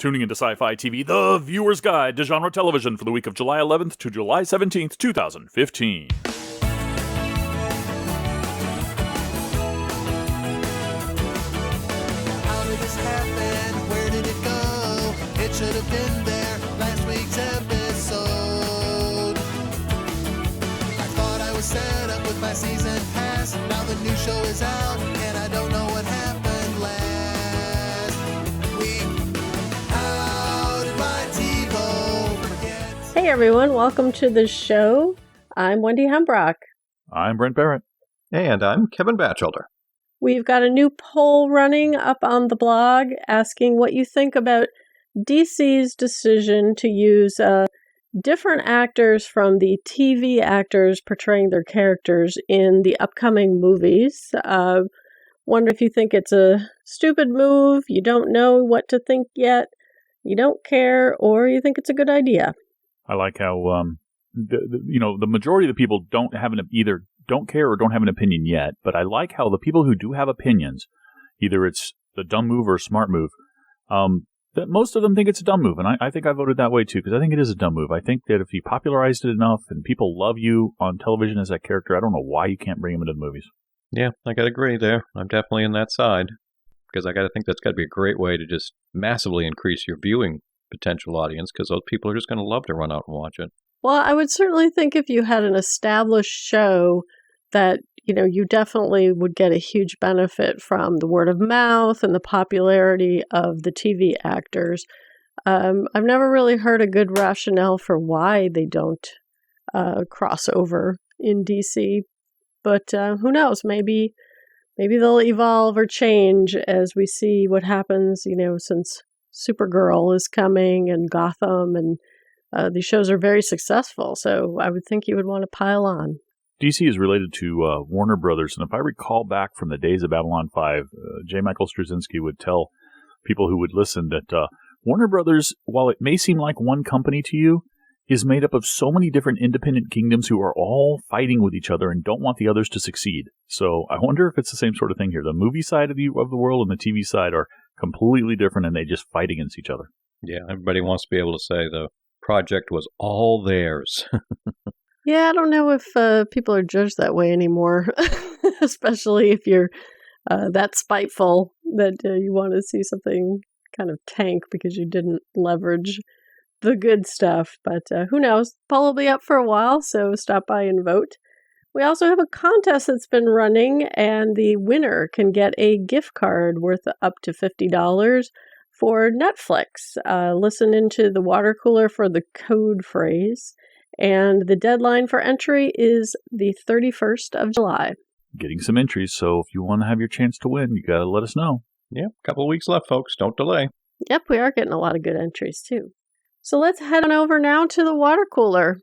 Tuning into Sci-Fi TV, the viewer's guide to genre television for the week of July 11th to July 17th, 2015. How did this happen? Where did it go? It should have been there last week's episode. I thought I was set up with my season pass. Now the new show is out, and I don't know what happened last week. How did my TiVo forget? Hey everyone, welcome to the show. I'm Wendy Hembrock. I'm Brent Barrett. And I'm Kevin Batchelder. We've got a new poll running up on the blog asking what you think about DC's decision to use different actors from the TV actors portraying their characters in the upcoming movies. Wonder if you think it's a stupid move, you don't know what to think yet, you don't care, or you think it's a good idea. I like how the majority of the people either don't care or don't have an opinion yet, but I like how the people who do have opinions, either it's the dumb move or smart move, that most of them think it's a dumb move, and I think I voted that way too, because I think it is a dumb move. I think that if you popularized it enough and people love you on television as that character, I don't know why you can't bring him into the movies. Yeah, I got to agree there. I'm definitely in that side, because I got to think that's got to be a great way to just massively increase your viewing potential audience, because those people are just going to love to run out and watch it. Well, I would certainly think if you had an established show that, you definitely would get a huge benefit from the word of mouth and the popularity of the TV actors. I've never really heard a good rationale for why they don't cross over in DC, but who knows? Maybe they'll evolve or change as we see what happens, since Supergirl is coming and Gotham, and these shows are very successful, so I would think you would want to pile on. DC is related to Warner Brothers, and if I recall back from the days of Babylon 5, J. Michael Straczynski would tell people who would listen that Warner Brothers, while it may seem like one company to you, is made up of so many different independent kingdoms who are all fighting with each other and don't want the others to succeed. So I wonder if it's the same sort of thing here. The movie side of the world and the TV side are completely different, and they just fight against each other. Yeah, everybody wants to be able to say the project was all theirs. Yeah, I don't know if people are judged that way anymore, especially if you're that spiteful that you want to see something kind of tank because you didn't leverage the good stuff. But who knows? Poll will be up for a while, so stop by and vote. We also have a contest that's been running, and the winner can get a gift card worth up to $50 for Netflix. Listen into the water cooler for the code phrase. And the deadline for entry is the 31st of July. Getting some entries, so if you want to have your chance to win, you got to let us know. Yeah, a couple of weeks left, folks. Don't delay. Yep, we are getting a lot of good entries, too. So let's head on over now to the water cooler.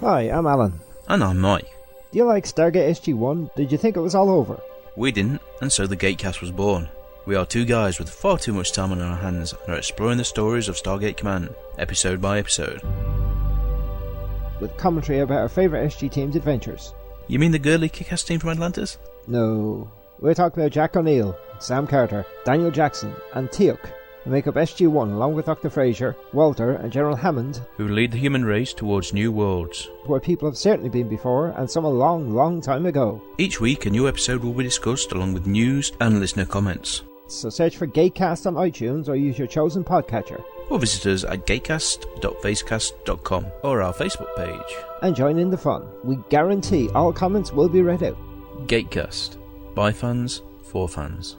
Hi, I'm Alan. And I'm Mike. Do you like Stargate SG-1? Did you think it was all over? We didn't, and so the Gatecast was born. We are two guys with far too much time on our hands and are exploring the stories of Stargate Command, episode by episode. With commentary about our favourite SG team's adventures. You mean the girly kick-ass team from Atlantis? No. We're talking about Jack O'Neill, Sam Carter, Daniel Jackson, and Teal'c, who make up SG-1 along with Dr. Fraser, Walter, and General Hammond, who lead the human race towards new worlds, where people have certainly been before, and some a long, long time ago. Each week a new episode will be discussed along with news and listener comments. So search for Gatecast on iTunes or use your chosen podcatcher. Or visit us at gatecast.facecast.com or our Facebook page. And join in the fun. We guarantee all comments will be read out. Gatecast. By fans, for fans.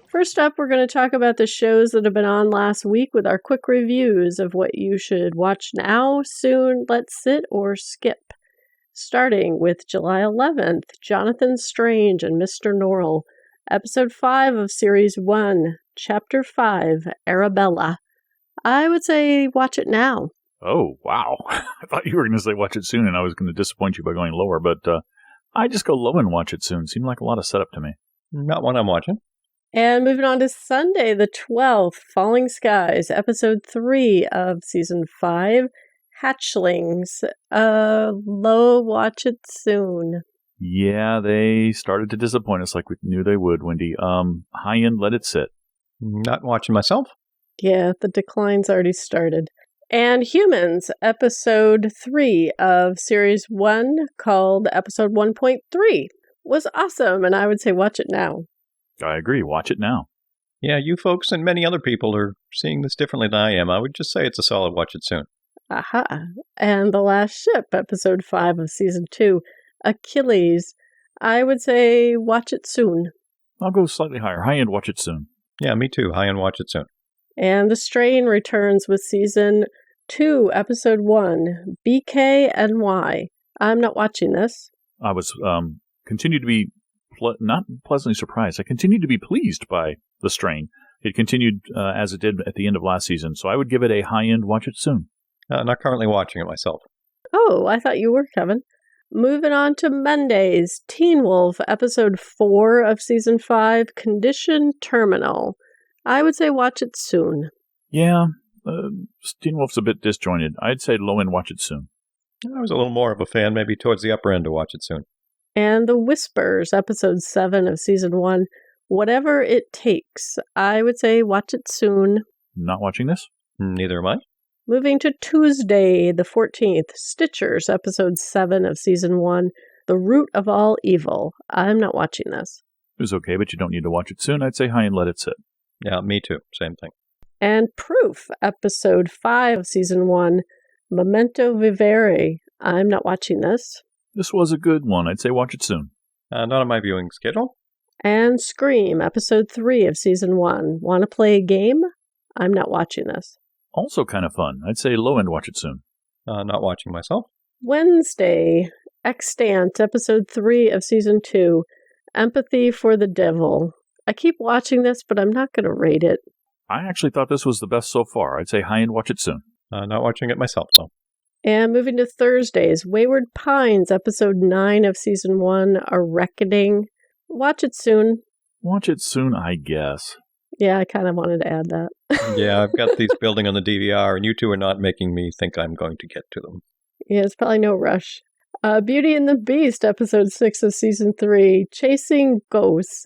First up, we're going to talk about the shows that have been on last week with our quick reviews of what you should watch now, soon, let sit, or skip. Starting with July 11th, Jonathan Strange and Mr. Norrell, Episode 5 of Series 1, Chapter 5, Arabella. I would say watch it now. Oh, wow. I thought you were going to say watch it soon, and I was going to disappoint you by going lower, but I just go low and watch it soon. Seemed like a lot of setup to me. Not one I'm watching. And moving on to Sunday, the 12th, Falling Skies, Episode 3 of Season 5, Hatchlings. Low, watch it soon. Yeah, they started to disappoint us like we knew they would, Wendy. High end, let it sit. Not watching myself. Yeah, the decline's already started. And Humans, episode 3 of series 1, called episode 1.3, was awesome, and I would say watch it now. I agree. Watch it now. Yeah, you folks and many other people are seeing this differently than I am. I would just say it's a solid watch it soon. Aha. And The Last Ship, episode 5 of season 2, Achilles. I would say watch it soon. I'll go slightly higher. High end, watch it soon. Yeah, me too. High end, watch it soon. And The Strain returns with season 2, episode 1, BKNY. I'm not watching this. I was continued to be not pleasantly surprised. I continued to be pleased by The Strain. It continued as it did at the end of last season, so I would give it a high end, watch it soon. Not currently watching it myself. Oh, I thought you were, Kevin. Moving on to Mondays, Teen Wolf, episode 4 of season 5, Condition Terminal. I would say watch it soon. Yeah, Teen Wolf's a bit disjointed. I'd say low end, watch it soon. I was a little more of a fan, maybe towards the upper end to watch it soon. And The Whispers, episode 7 of season 1, Whatever It Takes. I would say watch it soon. Not watching this? Neither am I. Moving to Tuesday, the 14th, Stitchers, episode 7 of season 1, The Root of All Evil. I'm not watching this. It was okay, but you don't need to watch it soon. I'd say high end, let it sit. Yeah, me too. Same thing. And Proof, episode 5 of season 1, Memento Vivere. I'm not watching this. This was a good one. I'd say watch it soon. Not on my viewing schedule. And Scream, episode 3 of season 1, Want to Play a Game? I'm not watching this. Also kind of fun. I'd say low end, watch it soon. Not watching myself. Wednesday, Extant, episode 3 of season 2, Empathy for the Devil. I keep watching this, but I'm not going to rate it. I actually thought this was the best so far. I'd say high end, watch it soon. Not watching it myself, so. And moving to Thursdays, Wayward Pines, episode 9 of season 1, A Reckoning. Watch it soon. Watch it soon, I guess. Yeah, I kind of wanted to add that. Yeah, I've got these building on the DVR, and you two are not making me think I'm going to get to them. Yeah, it's probably no rush. Beauty and the Beast, episode 6 of season 3, Chasing Ghosts.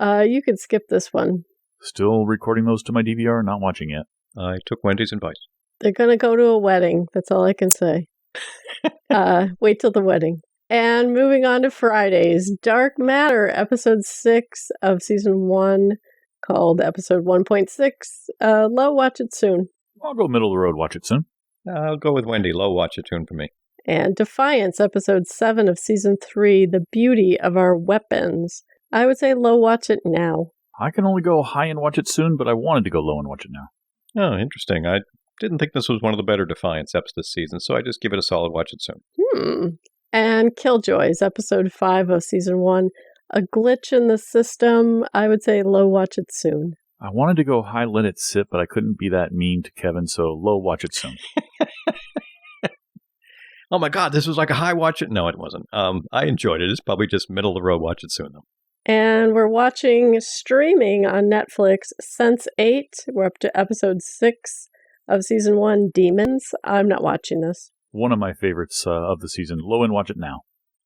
You could skip this one. Still recording those to my DVR, not watching yet. I took Wendy's advice. They're going to go to a wedding. That's all I can say. Wait till the wedding. And moving on to Fridays, Dark Matter, episode 6 of season 1, called episode 1.6. Low, watch it soon. I'll go middle of the road, watch it soon. I'll go with Wendy. Low watch it soon for me. And Defiance, episode 7 of season 3, The Beauty of Our Weapons. I would say low, watch it now. I can only go high and watch it soon, but I wanted to go low and watch it now. Oh, interesting. I didn't think this was one of the better Defiance eps this season, so I just give it a solid watch it soon. And Killjoys, episode 5 of season 1, A Glitch in the System. I would say low, watch it soon. I wanted to go high, let it sit, but I couldn't be that mean to Kevin, so low, watch it soon. Oh my God, this was like a high watch it. No, it wasn't. I enjoyed it. It's probably just middle of the road watch it soon, though. And we're watching streaming on Netflix Sense8. We're up to episode 6 of season 1, Demons. I'm not watching this. One of my favorites of the season. Low and watch it now.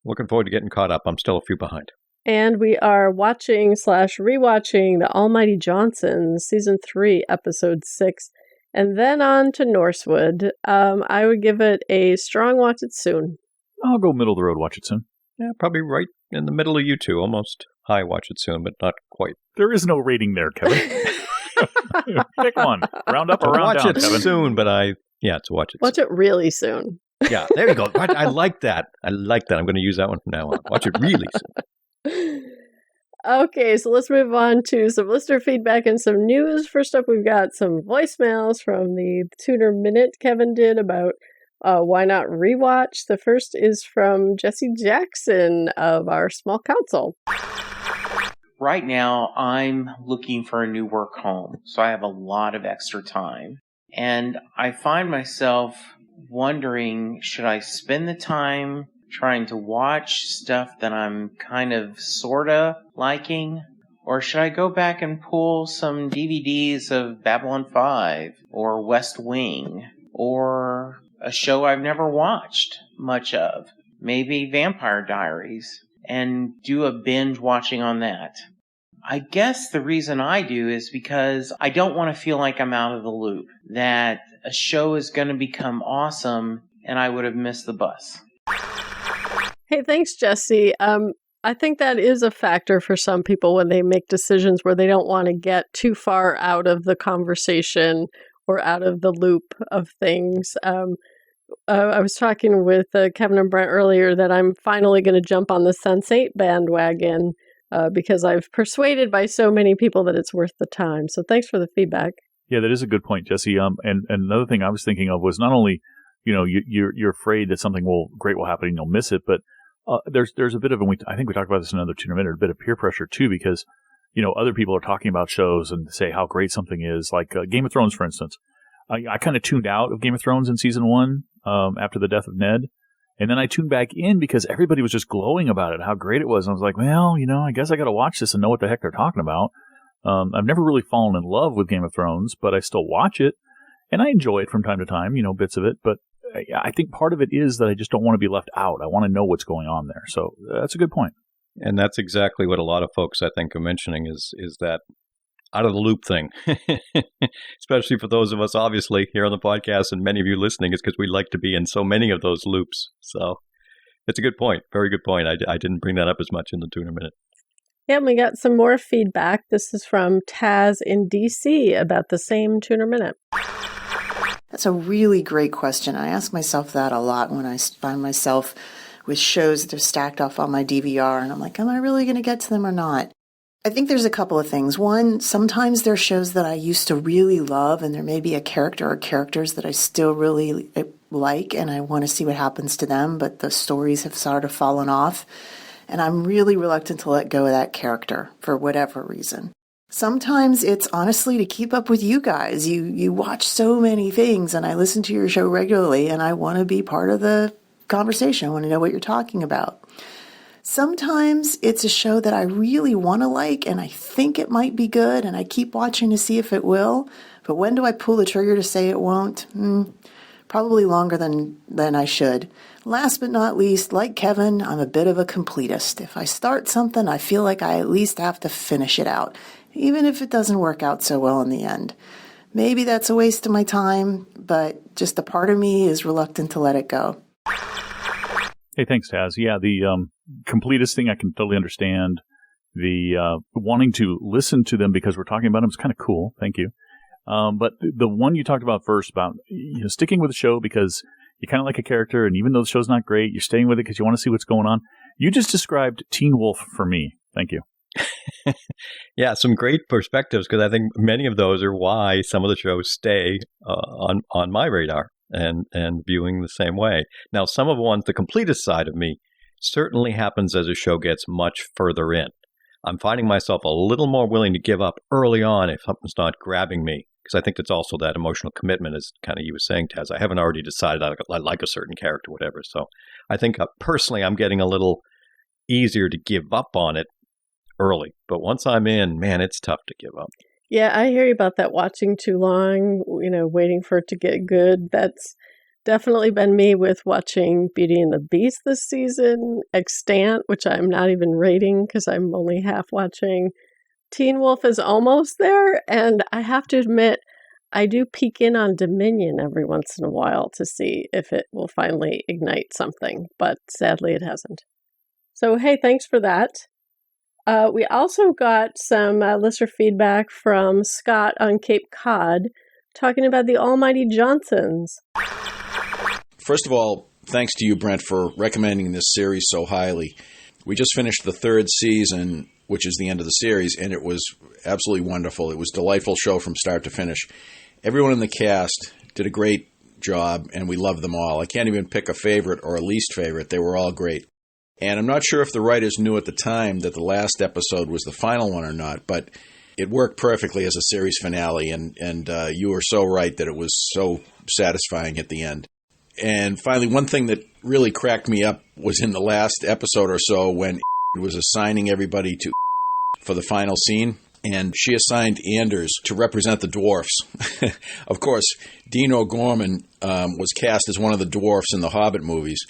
Looking forward to getting caught up. I'm still a few behind. And we are watching/rewatching The Almighty Johnsons, season 3, episode 6. And then on to Norsewood. I would give it a strong watch it soon. I'll go middle of the road, watch it soon. Yeah, probably right in the middle of you two. Almost high watch it soon, but not quite. There is no rating there, Kevin. Pick one. Round up or round down, Watch it Kevin. soon, but to watch it Watch soon. it really soon. Yeah, there you go. I like that. I'm going to use that one from now on. Watch it really soon. Okay, so let's move on to some listener feedback and some news. First up, we've got some voicemails from the Tuner Minute Kevin did about why not rewatch. The first is from Jesse Jackson of our small council. Right now, I'm looking for a new work home, so I have a lot of extra time. And I find myself wondering, should I spend the time trying to watch stuff that I'm kind of sorta liking? Or should I go back and pull some DVDs of Babylon 5 or West Wing or a show I've never watched much of, maybe Vampire Diaries, and do a binge watching on that. I guess the reason I do is because I don't want to feel like I'm out of the loop, that a show is going to become awesome and I would have missed the bus. Hey, thanks, Jesse. I think that is a factor for some people when they make decisions where they don't want to get too far out of the conversation or out of the loop of things. I was talking with Kevin and Brent earlier that I'm finally going to jump on the Sense8 bandwagon because I've persuaded by so many people that it's worth the time. So thanks for the feedback. Yeah, that is a good point, Jesse. And another thing I was thinking of was not only, you're afraid that something great will happen and you'll miss it, but there's a bit of, and I think we talked about this in another tuner minute, a bit of peer pressure too, because, other people are talking about shows and say how great something is, like Game of Thrones, for instance. I kind of tuned out of Game of Thrones in season 1 after the death of Ned. And then I tuned back in because everybody was just glowing about it, how great it was. And I was like, well, I guess I got to watch this and know what the heck they're talking about. I've never really fallen in love with Game of Thrones, but I still watch it. And I enjoy it from time to time, bits of it. But I think part of it is that I just don't want to be left out. I want to know what's going on there. So that's a good point. And that's exactly what a lot of folks, I think, are mentioning is that out of the loop thing, especially for those of us, obviously, here on the podcast and many of you listening, is because we like to be in so many of those loops. So it's a good point. Very good point. I didn't bring that up as much in the Tuner Minute. Yeah, and we got some more feedback. This is from Taz in DC about the same Tuner Minute. That's a really great question. I ask myself that a lot when I find myself with shows that are stacked off on my DVR, and I'm like, am I really going to get to them or not? I think there's a couple of things. One, sometimes there are shows that I used to really love, and there may be a character or characters that I still really like, and I want to see what happens to them, but the stories have sort of fallen off, and I'm really reluctant to let go of that character for whatever reason. Sometimes it's honestly to keep up with you guys. You watch so many things, and I listen to your show regularly, and I want to be part of the conversation. I want to know what you're talking about. Sometimes it's a show that I really want to like, and I think it might be good, and I keep watching to see if it will. But when do I pull the trigger to say it won't? Probably longer than I should. Last but not least, like Kevin, I'm a bit of a completist. If I start something, I feel like I at least have to finish it out, even if it doesn't work out so well in the end. Maybe that's a waste of my time, but just a part of me is reluctant to let it go. Hey, thanks, Taz. Yeah, the completist thing I can totally understand. The wanting to listen to them because we're talking about them is kind of cool. Thank you. But the one you talked about first about sticking with the show because you kind of like a character, and even though the show's not great, you're staying with it because you want to see what's going on. You just described Teen Wolf for me. Thank you. Yeah, some great perspectives, because I think many of those are why some of the shows stay on my radar and viewing the same way. Now, some of the ones, the completist side of me, certainly happens as a show gets much further in. I'm finding myself a little more willing to give up early on if something's not grabbing me, because I think it's also that emotional commitment, as kind of you were saying, Taz. I haven't already decided I like a certain character, whatever. So I think personally I'm getting a little easier to give up on it early. But once I'm in, man, it's tough to give up. Yeah, I hear you about that watching too long, waiting for it to get good. That's definitely been me with watching Beauty and the Beast this season, Extant, which I'm not even rating because I'm only half watching. Teen Wolf is almost there, and I have to admit, I do peek in on Dominion every once in a while to see if it will finally ignite something, but sadly it hasn't. So, hey, thanks for that. We also got some listener feedback from Scott on Cape Cod talking about the Almighty Johnsons. First of all, thanks to you, Brent, for recommending this series so highly. We just finished the third season, which is the end of the series, and it was absolutely wonderful. It was a delightful show from start to finish. Everyone in the cast did a great job, and we loved them all. I can't even pick a favorite or a least favorite. They were all great. And I'm not sure if the writers knew at the time that the last episode was the final one or not, but it worked perfectly as a series finale, and you were so right that it was so satisfying at the end. And finally, one thing that really cracked me up was in the last episode or so when was assigning everybody to for the final scene. and she assigned Anders to represent the dwarfs. Of course, Dean O'Gorman was cast as one of the dwarfs in the Hobbit movies,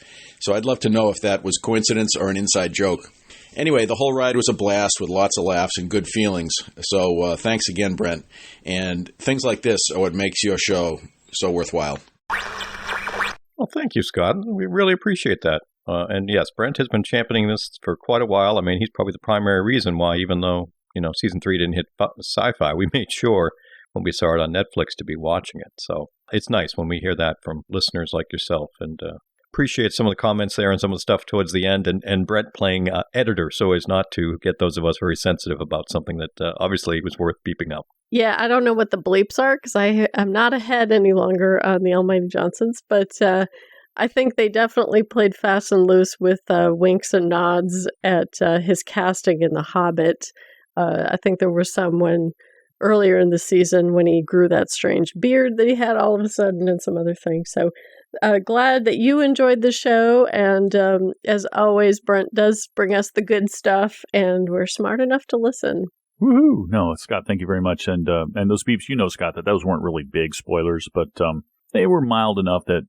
so I'd love to know if that was coincidence or an inside joke. Anyway, the whole ride was a blast with lots of laughs and good feelings, so thanks again, Brent. And things like this are what makes your show so worthwhile. Well, thank you, Scott. We really appreciate that. And yes, Brent has been championing this for quite a while. I mean, he's probably the primary reason why, even though, season 3 didn't hit SciFi, we made sure when we saw it on Netflix to be watching it. So it's nice when we hear that from listeners like yourself, and appreciate some of the comments there and some of the stuff towards the end, and Brent playing editor so as not to get those of us very sensitive about something that obviously was worth beeping up. Yeah, I don't know what the bleeps are because I'm not ahead any longer on the Almighty Johnsons, but I think they definitely played fast and loose with winks and nods at his casting in The Hobbit. I think there were some when earlier in the season when he grew that strange beard that he had all of a sudden and some other things. So glad that you enjoyed the show. And as always, Brent does bring us the good stuff, and we're smart enough to listen. Woohoo! No, Scott, thank you very much. And those beeps, Scott, that those weren't really big spoilers, but they were mild enough that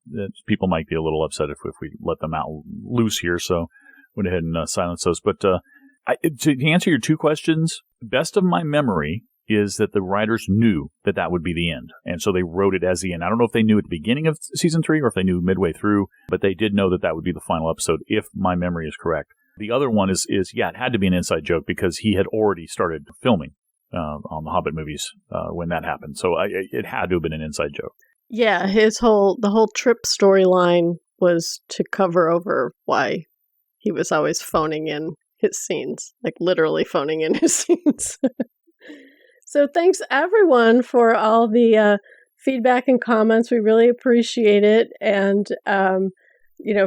people might be a little upset if we let them out loose here. So went ahead and silence those. But to answer your two questions, best of my memory is that the writers knew that would be the end. And so they wrote it as the end. I don't know if they knew at the beginning of season 3 or if they knew midway through, but they did know that would be the final episode, if my memory is correct. The other one is it had to be an inside joke because he had already started filming on the Hobbit movies when that happened. So it had to have been an inside joke. Yeah, the whole trip storyline was to cover over why he was always phoning in his scenes, like literally phoning in his scenes. So thanks everyone for all the feedback and comments. We really appreciate it. And,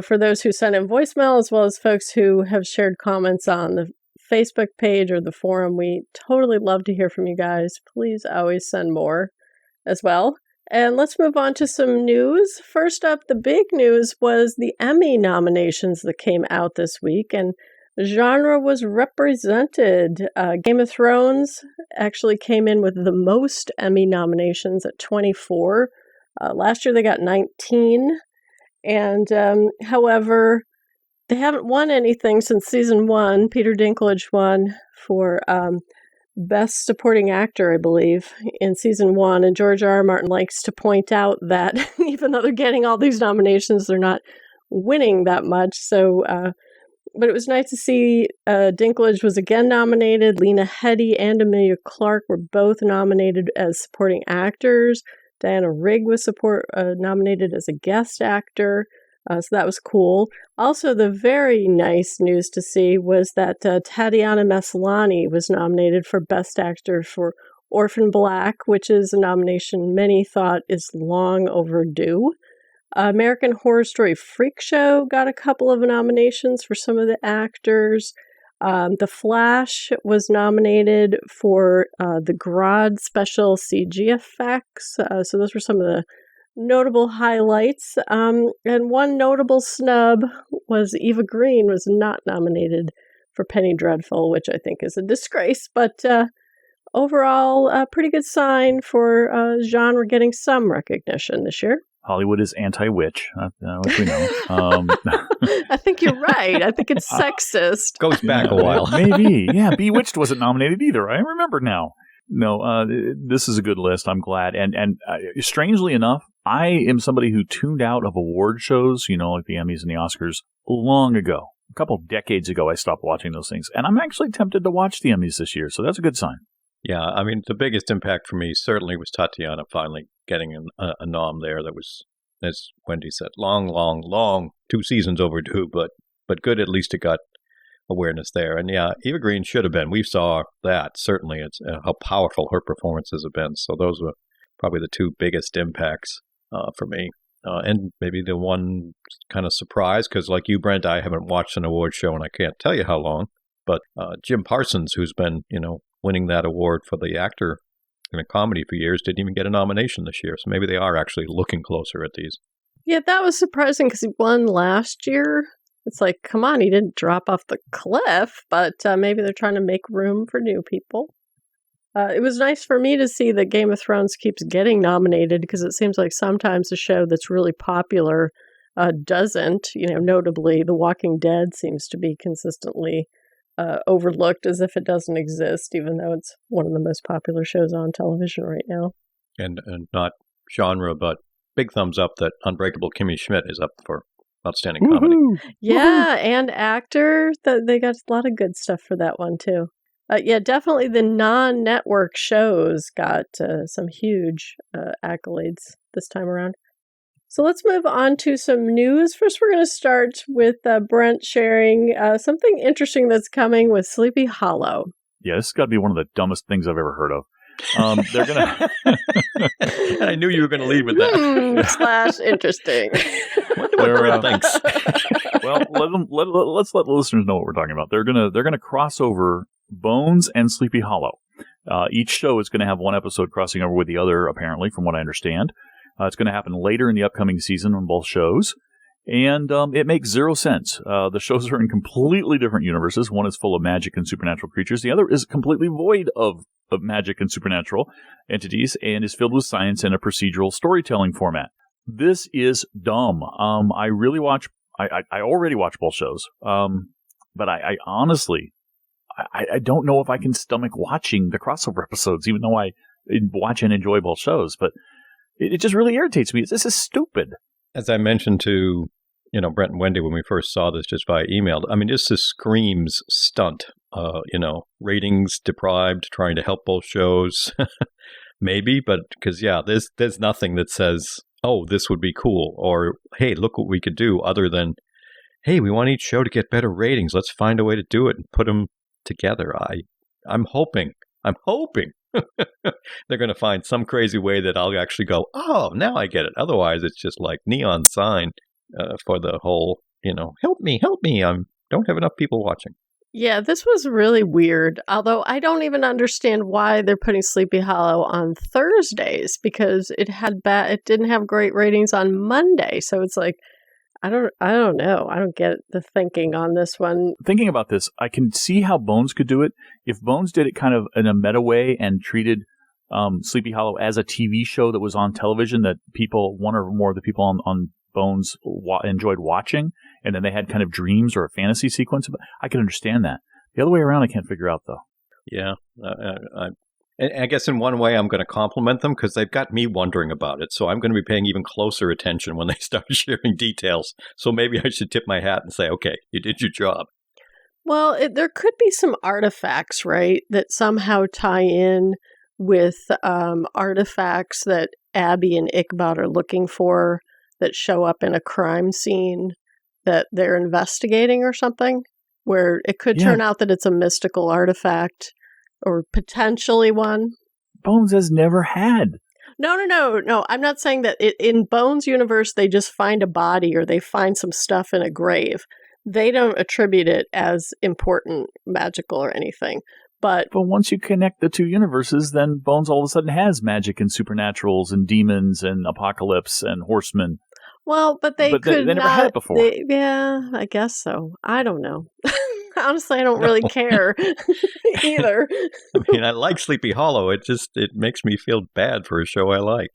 for those who sent in voicemail, as well as folks who have shared comments on the Facebook page or the forum, we totally love to hear from you guys. Please always send more as well. And let's move on to some news. First up, the big news was the Emmy nominations that came out this week, and genre was represented. Game of Thrones actually came in with the most Emmy nominations at 24. Last year they got 19. And however, they haven't won anything since season 1. Peter Dinklage won for Best Supporting Actor, I believe, in season 1. And George R. R. Martin likes to point out that even though they're getting all these nominations, they're not winning that much. So, but it was nice to see Dinklage was again nominated. Lena Headey and Emilia Clarke were both nominated as supporting actors. Diana Rigg was nominated as a guest actor. So that was cool. Also, the very nice news to see was that Tatiana Maslany was nominated for Best Actor for Orphan Black, which is a nomination many thought is long overdue. American Horror Story Freak Show got a couple of nominations for some of the actors. The Flash was nominated for the Grodd special CG effects. So those were some of the notable highlights. And one notable snub was Eva Green was not nominated for Penny Dreadful, which I think is a disgrace. But overall, a pretty good sign for genre getting some recognition this year. Hollywood is anti-witch, which we know. I think you're right. I think it's sexist. Goes back a while. Maybe. Yeah, Bewitched wasn't nominated either. I remember now. No, this is a good list. I'm glad. And strangely enough, I am somebody who tuned out of award shows, like the Emmys and the Oscars, long ago. A couple of decades ago, I stopped watching those things. And I'm actually tempted to watch the Emmys this year, so that's a good sign. Yeah, I mean, the biggest impact for me certainly was Tatiana finally getting a nom there. That was, as Wendy said, long, 2 seasons overdue, but good. At least it got awareness there. And yeah, Eva Green should have been. We saw that, certainly. It's how powerful her performances have been. So those were probably the 2 biggest impacts for me. And maybe the one kind of surprise, because like you, Brent, I haven't watched an award show and I can't tell you how long, but Jim Parsons, who's been, winning that award for the actor in a comedy for years, didn't even get a nomination this year. So maybe they are actually looking closer at these. Yeah, that was surprising because he won last year. It's like, come on, he didn't drop off the cliff, but maybe they're trying to make room for new people. It was nice for me to see that Game of Thrones keeps getting nominated because it seems like sometimes a show that's really popular doesn't. Notably, The Walking Dead seems to be consistently overlooked as if it doesn't exist, even though it's one of the most popular shows on television right now. And not genre, but big thumbs up that Unbreakable Kimmy Schmidt is up for Outstanding Comedy. Yeah, and actor. They got a lot of good stuff for that one, too. Yeah, definitely the non-network shows got some huge accolades this time around. So let's move on to some news. First, we're going to start with Brent sharing something interesting that's coming with Sleepy Hollow. Yeah, this has got to be one of the dumbest things I've ever heard of. They're gonna. I knew you were going to lead with that. / interesting. Wonder what Brent thinks. Well, let's let the listeners know what we're talking about. They're gonna cross over Bones and Sleepy Hollow. Each show is going to have one episode crossing over with the other, apparently, from what I understand. It's going to happen later in the upcoming season on both shows. And it makes zero sense. The shows are in completely different universes. One is full of magic and supernatural creatures. The other is completely void of magic and supernatural entities and is filled with science and a procedural storytelling format. This is dumb. I already watch both shows. But I honestly, I don't know if I can stomach watching the crossover episodes, even though I watch and enjoy both shows. But it just really irritates me. This is stupid. As I mentioned to, Brent and Wendy when we first saw this just via email, I mean, this just screams stunt. Ratings deprived, trying to help both shows. Maybe, but because, there's nothing that says, oh, this would be cool, or, hey, look what we could do, other than, hey, we want each show to get better ratings. Let's find a way to do it and put them together. I'm hoping they're going to find some crazy way that I'll actually go, oh, now I get it. Otherwise, it's just like neon sign for the whole, help me. I don't have enough people watching. Yeah, this was really weird. Although I don't even understand why they're putting Sleepy Hollow on Thursdays, because it didn't have great ratings on Monday. So it's like, I don't know. I don't get the thinking on this one. Thinking about this, I can see how Bones could do it. If Bones did it kind of in a meta way and treated Sleepy Hollow as a TV show that was on television that one or more of the people on Bones enjoyed watching, and then they had kind of dreams or a fantasy sequence, I can understand that. The other way around, I can't figure out, though. Yeah. I guess in one way I'm going to compliment them because they've got me wondering about it. So I'm going to be paying even closer attention when they start sharing details. So maybe I should tip my hat and say, okay, you did your job. Well, there could be some artifacts, right, that somehow tie in with artifacts that Abby and Ichabod are looking for that show up in a crime scene that they're investigating or something, where it could turn out that it's a mystical artifact. Or potentially one. Bones has never had. No. I'm not saying that in Bones' universe, they just find a body or they find some stuff in a grave. They don't attribute it as important, magical, or anything. But once you connect the two universes, then Bones all of a sudden has magic and supernaturals and demons and apocalypse and horsemen. Well, but they never had it before. Yeah, I guess so. I don't know. Honestly, I don't really care either. I mean, I like Sleepy Hollow. It makes me feel bad for a show I like.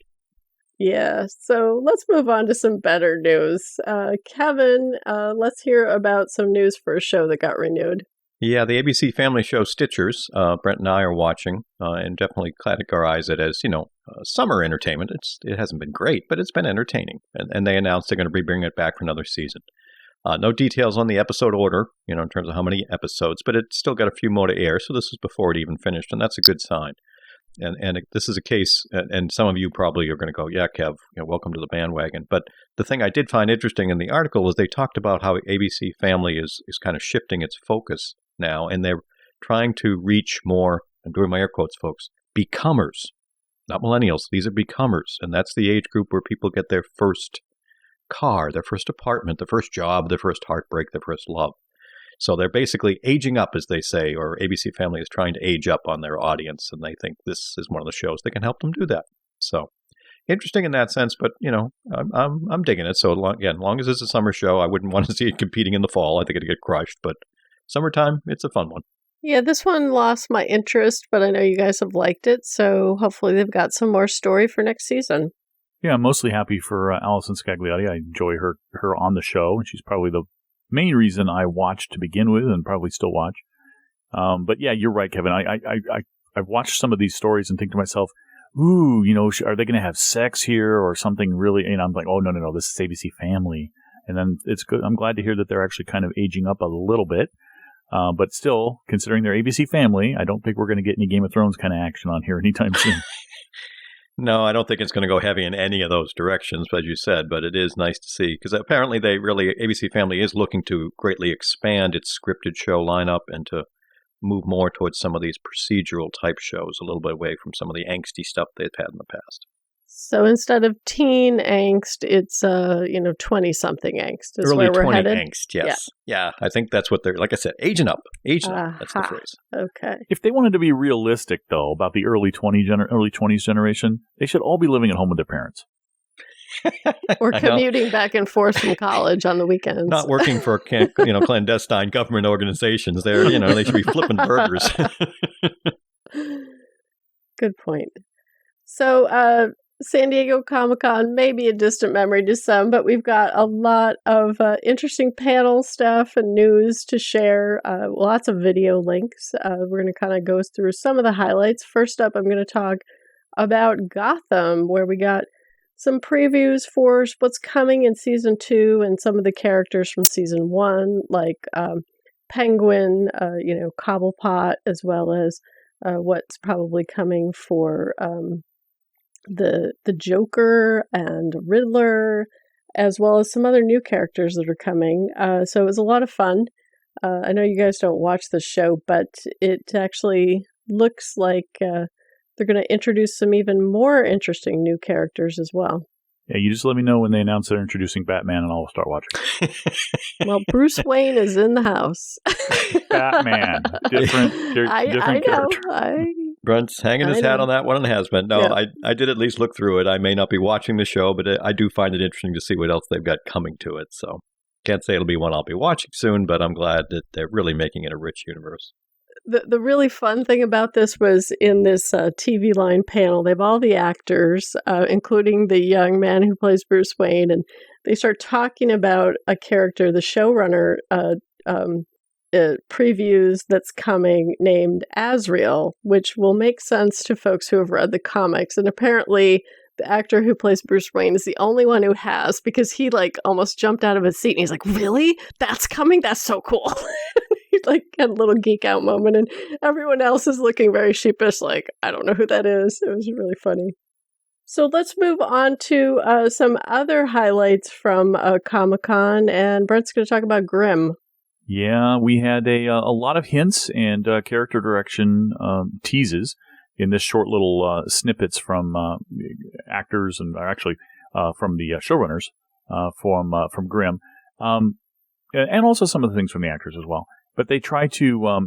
Yeah, so let's move on to some better news. Kevin, let's hear about some news for a show that got renewed. Yeah, the ABC family show Stitchers, Brent and I are watching, and definitely categorize it as, summer entertainment. It hasn't been great, but it's been entertaining. And they announced they're going to be bringing it back for another season. No details on the episode order, in terms of how many episodes, but it's still got a few more to air, so this is before it even finished, and that's a good sign. And this is a case, and some of you probably are going to go, yeah, Kev, welcome to the bandwagon. But the thing I did find interesting in the article was they talked about how ABC Family is kind of shifting its focus now, and they're trying to reach more, I'm doing my air quotes, folks, becomers, not millennials. These are becomers, and that's the age group where people get their first car, their first apartment, their first job, their first heartbreak, their first love. So they're basically aging up, as they say, or ABC Family is trying to age up on their audience, and they think this is one of the shows that can help them do that. So interesting in that sense, but I'm digging it. So long as it's a summer show, I wouldn't want to see it competing in the fall. I think it'd get crushed, but summertime, it's a fun one. Yeah, this one lost my interest, but I know you guys have liked it, so hopefully they've got some more story for next season. Yeah, I'm mostly happy for Allison Scagliotti. I enjoy her on the show, and she's probably the main reason I watched to begin with, and probably still watch. But yeah, you're right, Kevin. I've watched some of these stories and think to myself, ooh, are they going to have sex here or something really? And I'm like, oh, no, this is ABC Family. And then it's good. I'm glad to hear that they're actually kind of aging up a little bit. But still, considering they're ABC Family, I don't think we're going to get any Game of Thrones kind of action on here anytime soon. No, I don't think it's going to go heavy in any of those directions, as you said, but it is nice to see, because apparently ABC Family is looking to greatly expand its scripted show lineup and to move more towards some of these procedural type shows, a little bit away from some of the angsty stuff they've had in the past. So instead of teen angst, it's 20-something angst. Is Early where we're 20 headed. angst, yes. Yeah, I think that's what they're, like I said, aging up. That's the phrase. Okay. If they wanted to be realistic, though, about the early 20s generation, they should all be living at home with their parents. Or commuting back and forth from college on the weekends. Not working for clandestine government organizations. They should be flipping burgers. Good point. So, San Diego Comic-Con may be a distant memory to some, but we've got a lot of interesting panel stuff and news to share, lots of video links. We're going to kind of go through some of the highlights. First up, I'm going to talk about Gotham, where we got some previews for what's coming in Season 2 and some of the characters from Season 1, like Penguin, Cobblepot, as well as what's probably coming for the Joker and Riddler, as well as some other new characters that are coming. So it was a lot of fun. I know you guys don't watch the show, but it actually looks like they're going to introduce some even more interesting new characters as well. Yeah, you just let me know when they announce they're introducing Batman, and I'll start watching. Well, Bruce Wayne is in the house. Batman, different character. Brent's hanging his hat on that one and has been. No, yeah. I did at least look through it. I may not be watching the show, but I do find it interesting to see what else they've got coming to it. So can't say it'll be one I'll be watching soon, but I'm glad that they're really making it a rich universe. The really fun thing about this was in this TV line panel, they have all the actors, including the young man who plays Bruce Wayne, and they start talking about a character the showrunner previews that's coming named Azrael, which will make sense to folks who have read the comics. And apparently the actor who plays Bruce Wayne is the only one who has, because he almost jumped out of his seat and he's like, really? That's coming? That's so cool. He had a little geek out moment, and everyone else is looking very sheepish, like, I don't know who that is. It was really funny. So let's move on to some other highlights from Comic-Con, and Brent's going to talk about Grimm. Yeah, we had a lot of hints and character direction teases in this short little snippets from actors and actually from the showrunners from Grimm, and also some of the things from the actors as well. But they try to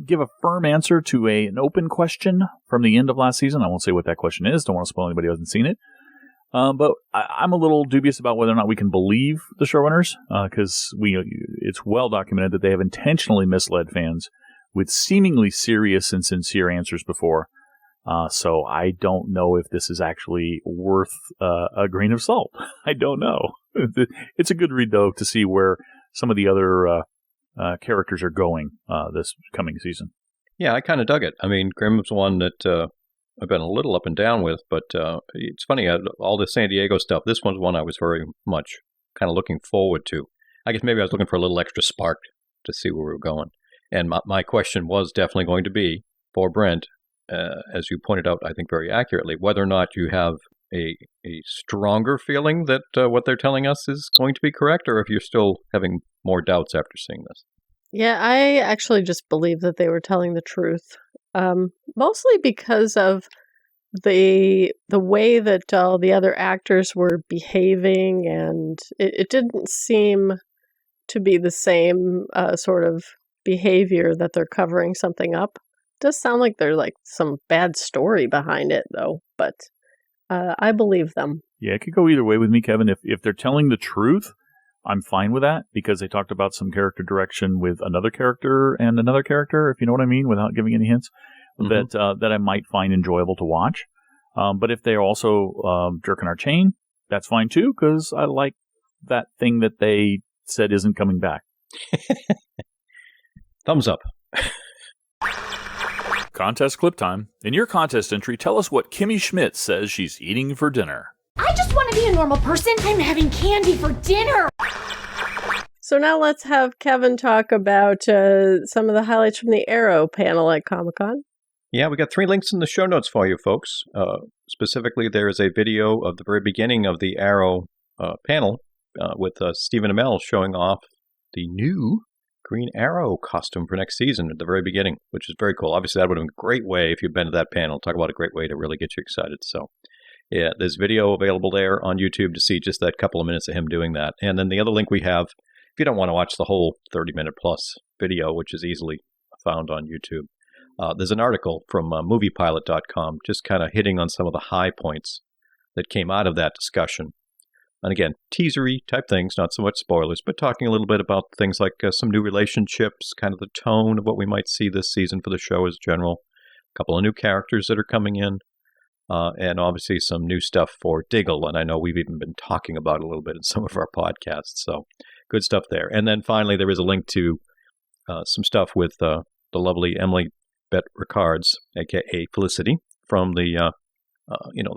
give a firm answer to an open question from the end of last season. I won't say what that question is. Don't want to spoil anybody who hasn't seen it. But I'm a little dubious about whether or not we can believe the showrunners, because it's well documented that they have intentionally misled fans with seemingly serious and sincere answers before. So I don't know if this is actually worth a grain of salt. I don't know. It's a good read, though, to see where some of the other characters are going this coming season. Yeah, I kind of dug it. I mean, Grimm's one that I've been a little up and down with, but it's funny, all the San Diego stuff, this one's one I was very much kind of looking forward to. I guess maybe I was looking for a little extra spark to see where we were going. And my question was definitely going to be, for Brent, as you pointed out, I think very accurately, whether or not you have a stronger feeling that what they're telling us is going to be correct, or if you're still having more doubts after seeing this. Yeah, I actually just believe that they were telling the truth, mostly because of the way that all the other actors were behaving, and it didn't seem to be the same sort of behavior that they're covering something up. It does sound like there's some bad story behind it, though, but I believe them. Yeah, it could go either way with me, Kevin. If they're telling the truth, I'm fine with that because they talked about some character direction with another character and another character, if you know what I mean, without giving any hints, that I might find enjoyable to watch. But if they're also jerking our chain, that's fine too, because I like that thing that they said isn't coming back. Thumbs up. Contest clip time. In your contest entry, tell us what Kimmy Schmidt says she's eating for dinner. I just want to be a normal person. I'm having candy for dinner. So now let's have Kevin talk about some of the highlights from the Arrow panel at Comic-Con. Yeah, we got 3 links in the show notes for you folks. Specifically, there is a video of the very beginning of the Arrow panel with Stephen Amell showing off the new Green Arrow costume for next season at the very beginning, which is very cool. Obviously, that would have been a great way if you've been to that panel. Talk about a great way to really get you excited. So, yeah, there's video available there on YouTube to see just that couple of minutes of him doing that. And then the other link we have, if you don't want to watch the whole 30-minute plus video, which is easily found on YouTube, there's an article from moviepilot.com just kind of hitting on some of the high points that came out of that discussion. And again, teasery type things, not so much spoilers, but talking a little bit about things like some new relationships, kind of the tone of what we might see this season for the show as general, a couple of new characters that are coming in, and obviously some new stuff for Diggle. And I know we've even been talking about it a little bit in some of our podcasts, so good stuff there. And then finally, there is a link to some stuff with the lovely Emily Bett Ricards, a.k.a. Felicity, from the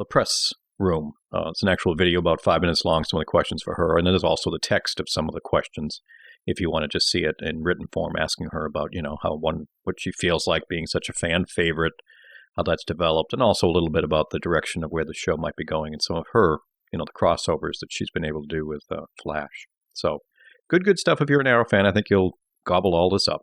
press room. It's an actual video about 5 minutes long, some of the questions for her. And then there's also the text of some of the questions if you want to just see it in written form, asking her about, what she feels like being such a fan favorite, how that's developed, and also a little bit about the direction of where the show might be going and some of her, the crossovers that she's been able to do with Flash. So good stuff. If you're an Arrow fan, I think you'll gobble all this up.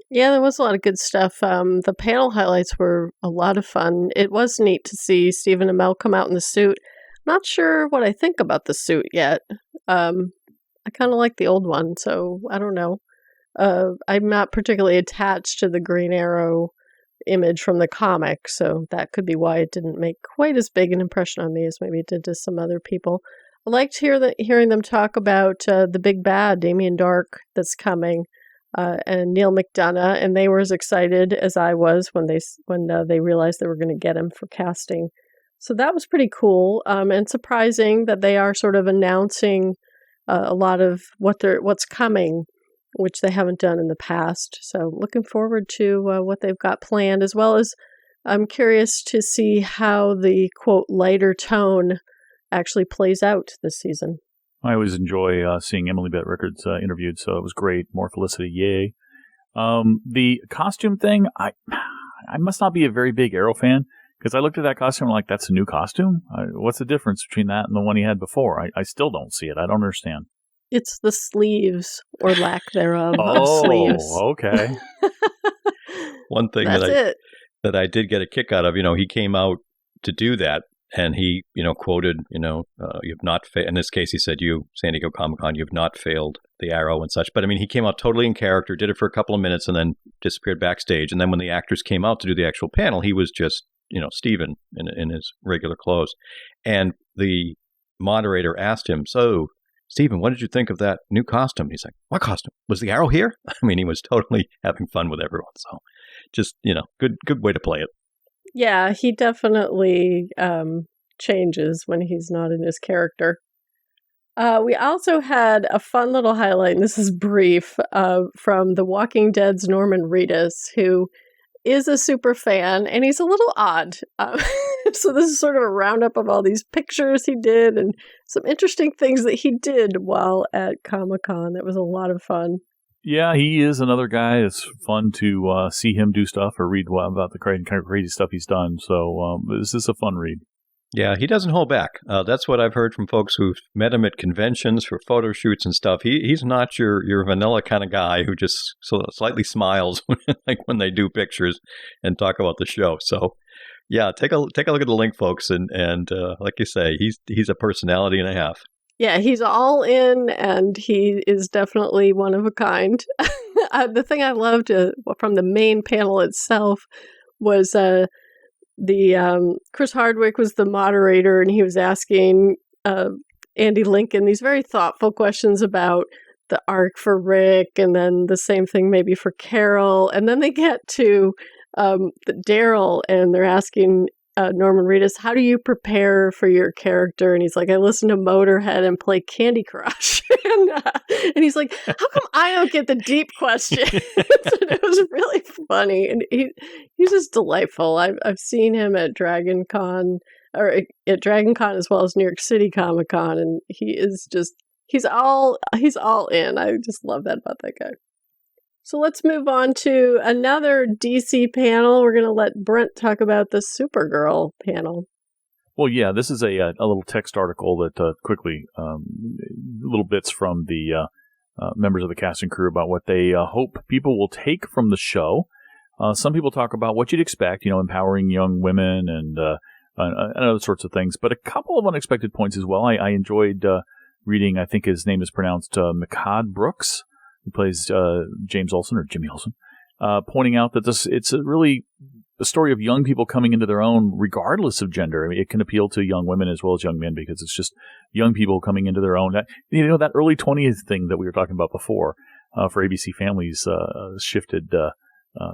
Yeah, there was a lot of good stuff. The panel highlights were a lot of fun. It was neat to see Stephen Amell come out in the suit. Not sure what I think about the suit yet. I kind of like the old one, so I don't know. I'm not particularly attached to the Green Arrow image from the comic, so that could be why it didn't make quite as big an impression on me as maybe it did to some other people. I liked hearing them talk about the big bad, Damien Dark, that's coming. And Neil McDonough, and they were as excited as I was when they realized they were going to get him for casting. So that was pretty cool, and surprising that they are sort of announcing a lot of what's coming, which they haven't done in the past. So looking forward to what they've got planned, as well as I'm curious to see how the quote lighter tone actually plays out this season. I always enjoy seeing Emily Bett Ricards interviewed, so it was great. More Felicity, yay. The costume thing, I must not be a very big Arrow fan, because I looked at that costume and I'm like, that's a new costume? What's the difference between that and the one he had before? I still don't see it. I don't understand. It's the sleeves, or lack thereof, of sleeves. Oh, okay. One thing that I did get a kick out of, he came out to do that. And he, quoted, you've not in this case, he said, you, San Diego Comic-Con, you've not failed the Arrow and such. But I mean, he came out totally in character, did it for a couple of minutes, and then disappeared backstage. And then when the actors came out to do the actual panel, he was just, Stephen in his regular clothes. And the moderator asked him, so, Stephen, what did you think of that new costume? He's like, what costume? Was the Arrow here? I mean, he was totally having fun with everyone. So just, good way to play it. Yeah, he definitely changes when he's not in his character. We also had a fun little highlight, and this is brief, from The Walking Dead's Norman Reedus, who is a super fan, and he's a little odd. So this is sort of a roundup of all these pictures he did and some interesting things that he did while at Comic-Con. It was a lot of fun. Yeah, he is another guy. It's fun to see him do stuff or read about the crazy stuff he's done. So this is a fun read. Yeah, he doesn't hold back. That's what I've heard from folks who've met him at conventions for photo shoots and stuff. He's not your vanilla kind of guy who just slightly smiles when they do pictures and talk about the show. So, yeah, take a look at the link, folks, and like you say, he's a personality and a half. Yeah, he's all in, and he is definitely one of a kind. The thing I loved from the main panel itself was Chris Hardwick was the moderator, and he was asking Andy Lincoln these very thoughtful questions about the arc for Rick, and then the same thing maybe for Carol. And then they get to Daryl, and they're asking Norman Reedus, how do you prepare for your character? And he's like, I listen to Motorhead and play Candy Crush. and he's like, how come I don't get the deep questions? And it was really funny. And he's just delightful. I've seen him at Dragon Con, or at Dragon Con as well as New York City Comic Con. And he is just, he's all in. I just love that about that guy. So let's move on to another DC panel. We're going to let Brent talk about the Supergirl panel. Well, yeah, this is a little text article that quickly, little bits from the members of the cast and crew about what they hope people will take from the show. Some people talk about what you'd expect, empowering young women and other sorts of things. But a couple of unexpected points as well. I enjoyed reading, I think his name is pronounced Mikad Brooks, who plays James Olsen, or Jimmy Olsen, pointing out that it's really a story of young people coming into their own regardless of gender. I mean, it can appeal to young women as well as young men because it's just young people coming into their own. That early 20s thing that we were talking about before for ABC Families shifted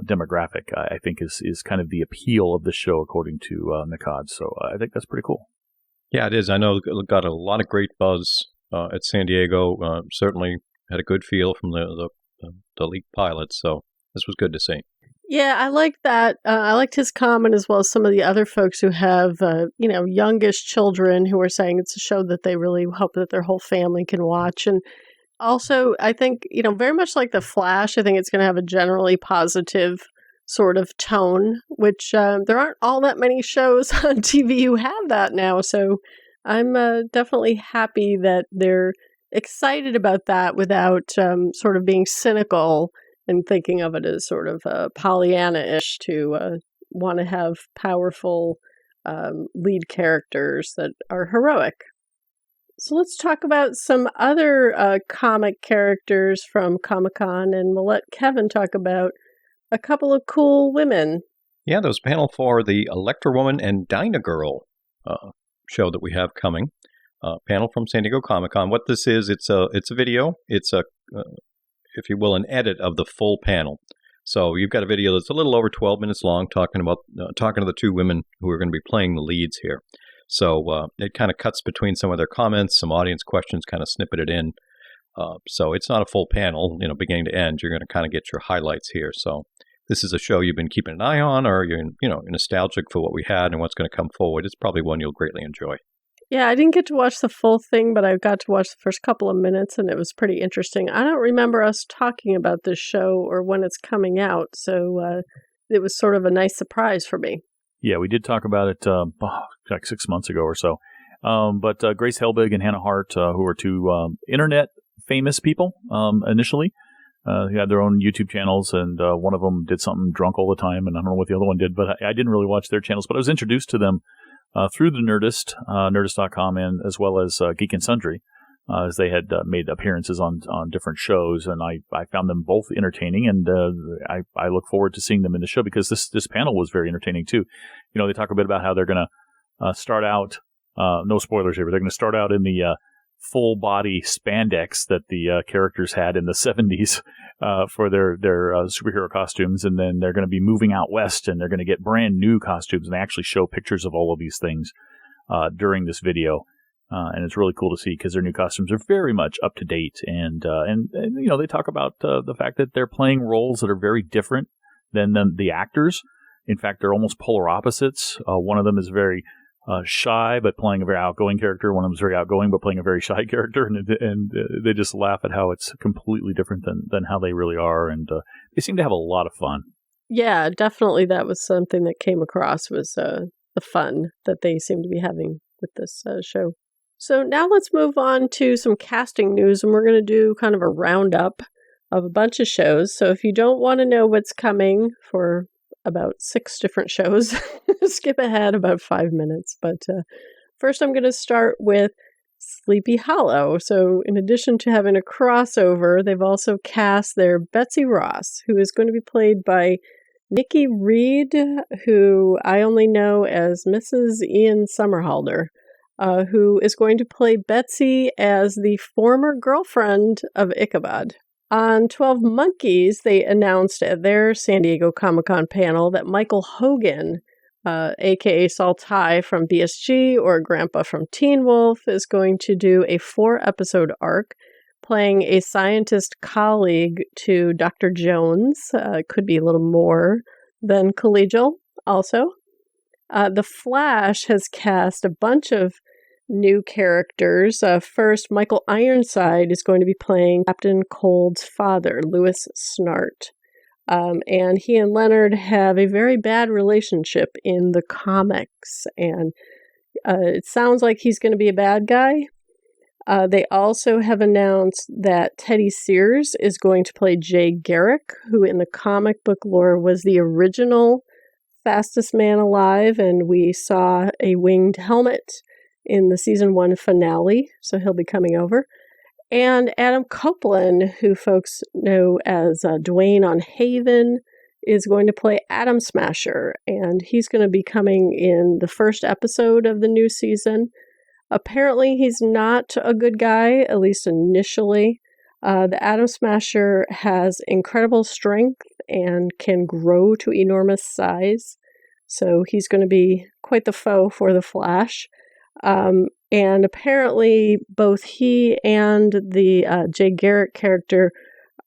demographic, I think is kind of the appeal of the show, according to Mikad. So I think that's pretty cool. Yeah, it is. I know it got a lot of great buzz at San Diego. Certainly had a good feel from the leaked pilot, so this was good to see. Yeah, I like that. I liked his comment as well as some of the other folks who have, youngish children who are saying it's a show that they really hope that their whole family can watch. And also, I think, very much like The Flash, I think it's going to have a generally positive sort of tone, which there aren't all that many shows on TV who have that now. So I'm definitely happy that they're excited about that without sort of being cynical and thinking of it as sort of Pollyanna-ish to want to have powerful lead characters that are heroic. So let's talk about some other comic characters from Comic-Con, and we'll let Kevin talk about a couple of cool women. Yeah, there was a panel for the Electra Woman and Dyna Girl show that we have coming. Panel from San Diego Comic-Con. What this is, it's a video. It's a, if you will, an edit of the full panel. So you've got a video that's a little over 12 minutes long, talking to the two women who are going to be playing the leads here. So it kind of cuts between some of their comments, some audience questions, kind of snippet it in. So it's not a full panel, beginning to end. You're going to kind of get your highlights here. So this is a show you've been keeping an eye on, or you're nostalgic for what we had and what's going to come forward. It's probably one you'll greatly enjoy. Yeah, I didn't get to watch the full thing, but I got to watch the first couple of minutes, and it was pretty interesting. I don't remember us talking about this show or when it's coming out, so it was sort of a nice surprise for me. Yeah, we did talk about it like 6 months ago or so. But Grace Helbig and Hannah Hart, who are two internet famous people initially, who had their own YouTube channels, and one of them did something drunk all the time, and I don't know what the other one did, but I didn't really watch their channels. But I was introduced to them through the Nerdist, Nerdist.com, and as well as Geek and Sundry, as they had made appearances on different shows, and I found them both entertaining, and I look forward to seeing them in the show because this panel was very entertaining too. They talk a bit about how they're going to start out, no spoilers here, but they're going to start out in the full body spandex that the characters had in the 70s for their superhero costumes, and then they're going to be moving out west, and they're going to get brand new costumes, and they actually show pictures of all of these things during this video, and it's really cool to see because their new costumes are very much up to date, and they talk about the fact that they're playing roles that are very different than the actors. In fact, they're almost polar opposites. One of them is very shy, but playing a very outgoing character. One of them is very outgoing, but playing a very shy character. And they just laugh at how it's completely different than how they really are. And they seem to have a lot of fun. Yeah, definitely. That was something that came across was the fun that they seem to be having with this show. So now let's move on to some casting news, and we're going to do kind of a roundup of a bunch of shows. So if you don't want to know what's coming for about 6 different shows, skip ahead about 5 minutes. But first I'm going to start with Sleepy Hollow. So in addition to having a crossover, they've also cast their Betsy Ross, who is going to be played by Nikki Reed, who I only know as Mrs. Ian Somerhalder. who is going to play Betsy as the former girlfriend of Ichabod. On 12 Monkeys, they announced at their San Diego Comic-Con panel that Michael Hogan, a.k.a. Saul Ty from BSG or Grandpa from Teen Wolf, is going to do a 4-episode arc playing a scientist colleague to Dr. Jones. Could be a little more than collegial also. The Flash has cast a bunch of new characters. First, Michael Ironside is going to be playing Captain Cold's father, Louis Snart. And he and Leonard have a very bad relationship in the comics. And it sounds like he's going to be a bad guy. They also have announced that Teddy Sears is going to play Jay Garrick, who in the comic book lore was the original fastest man alive, and we saw a winged helmet in the season 1 finale, so he'll be coming over. And Adam Copeland, who folks know as Dwayne on Haven, is going to play Atom Smasher, and he's going to be coming in the first episode of the new season. Apparently, he's not a good guy, at least initially. The Atom Smasher has incredible strength and can grow to enormous size, so he's going to be quite the foe for the Flash. And apparently, both he and the Jay Garrick character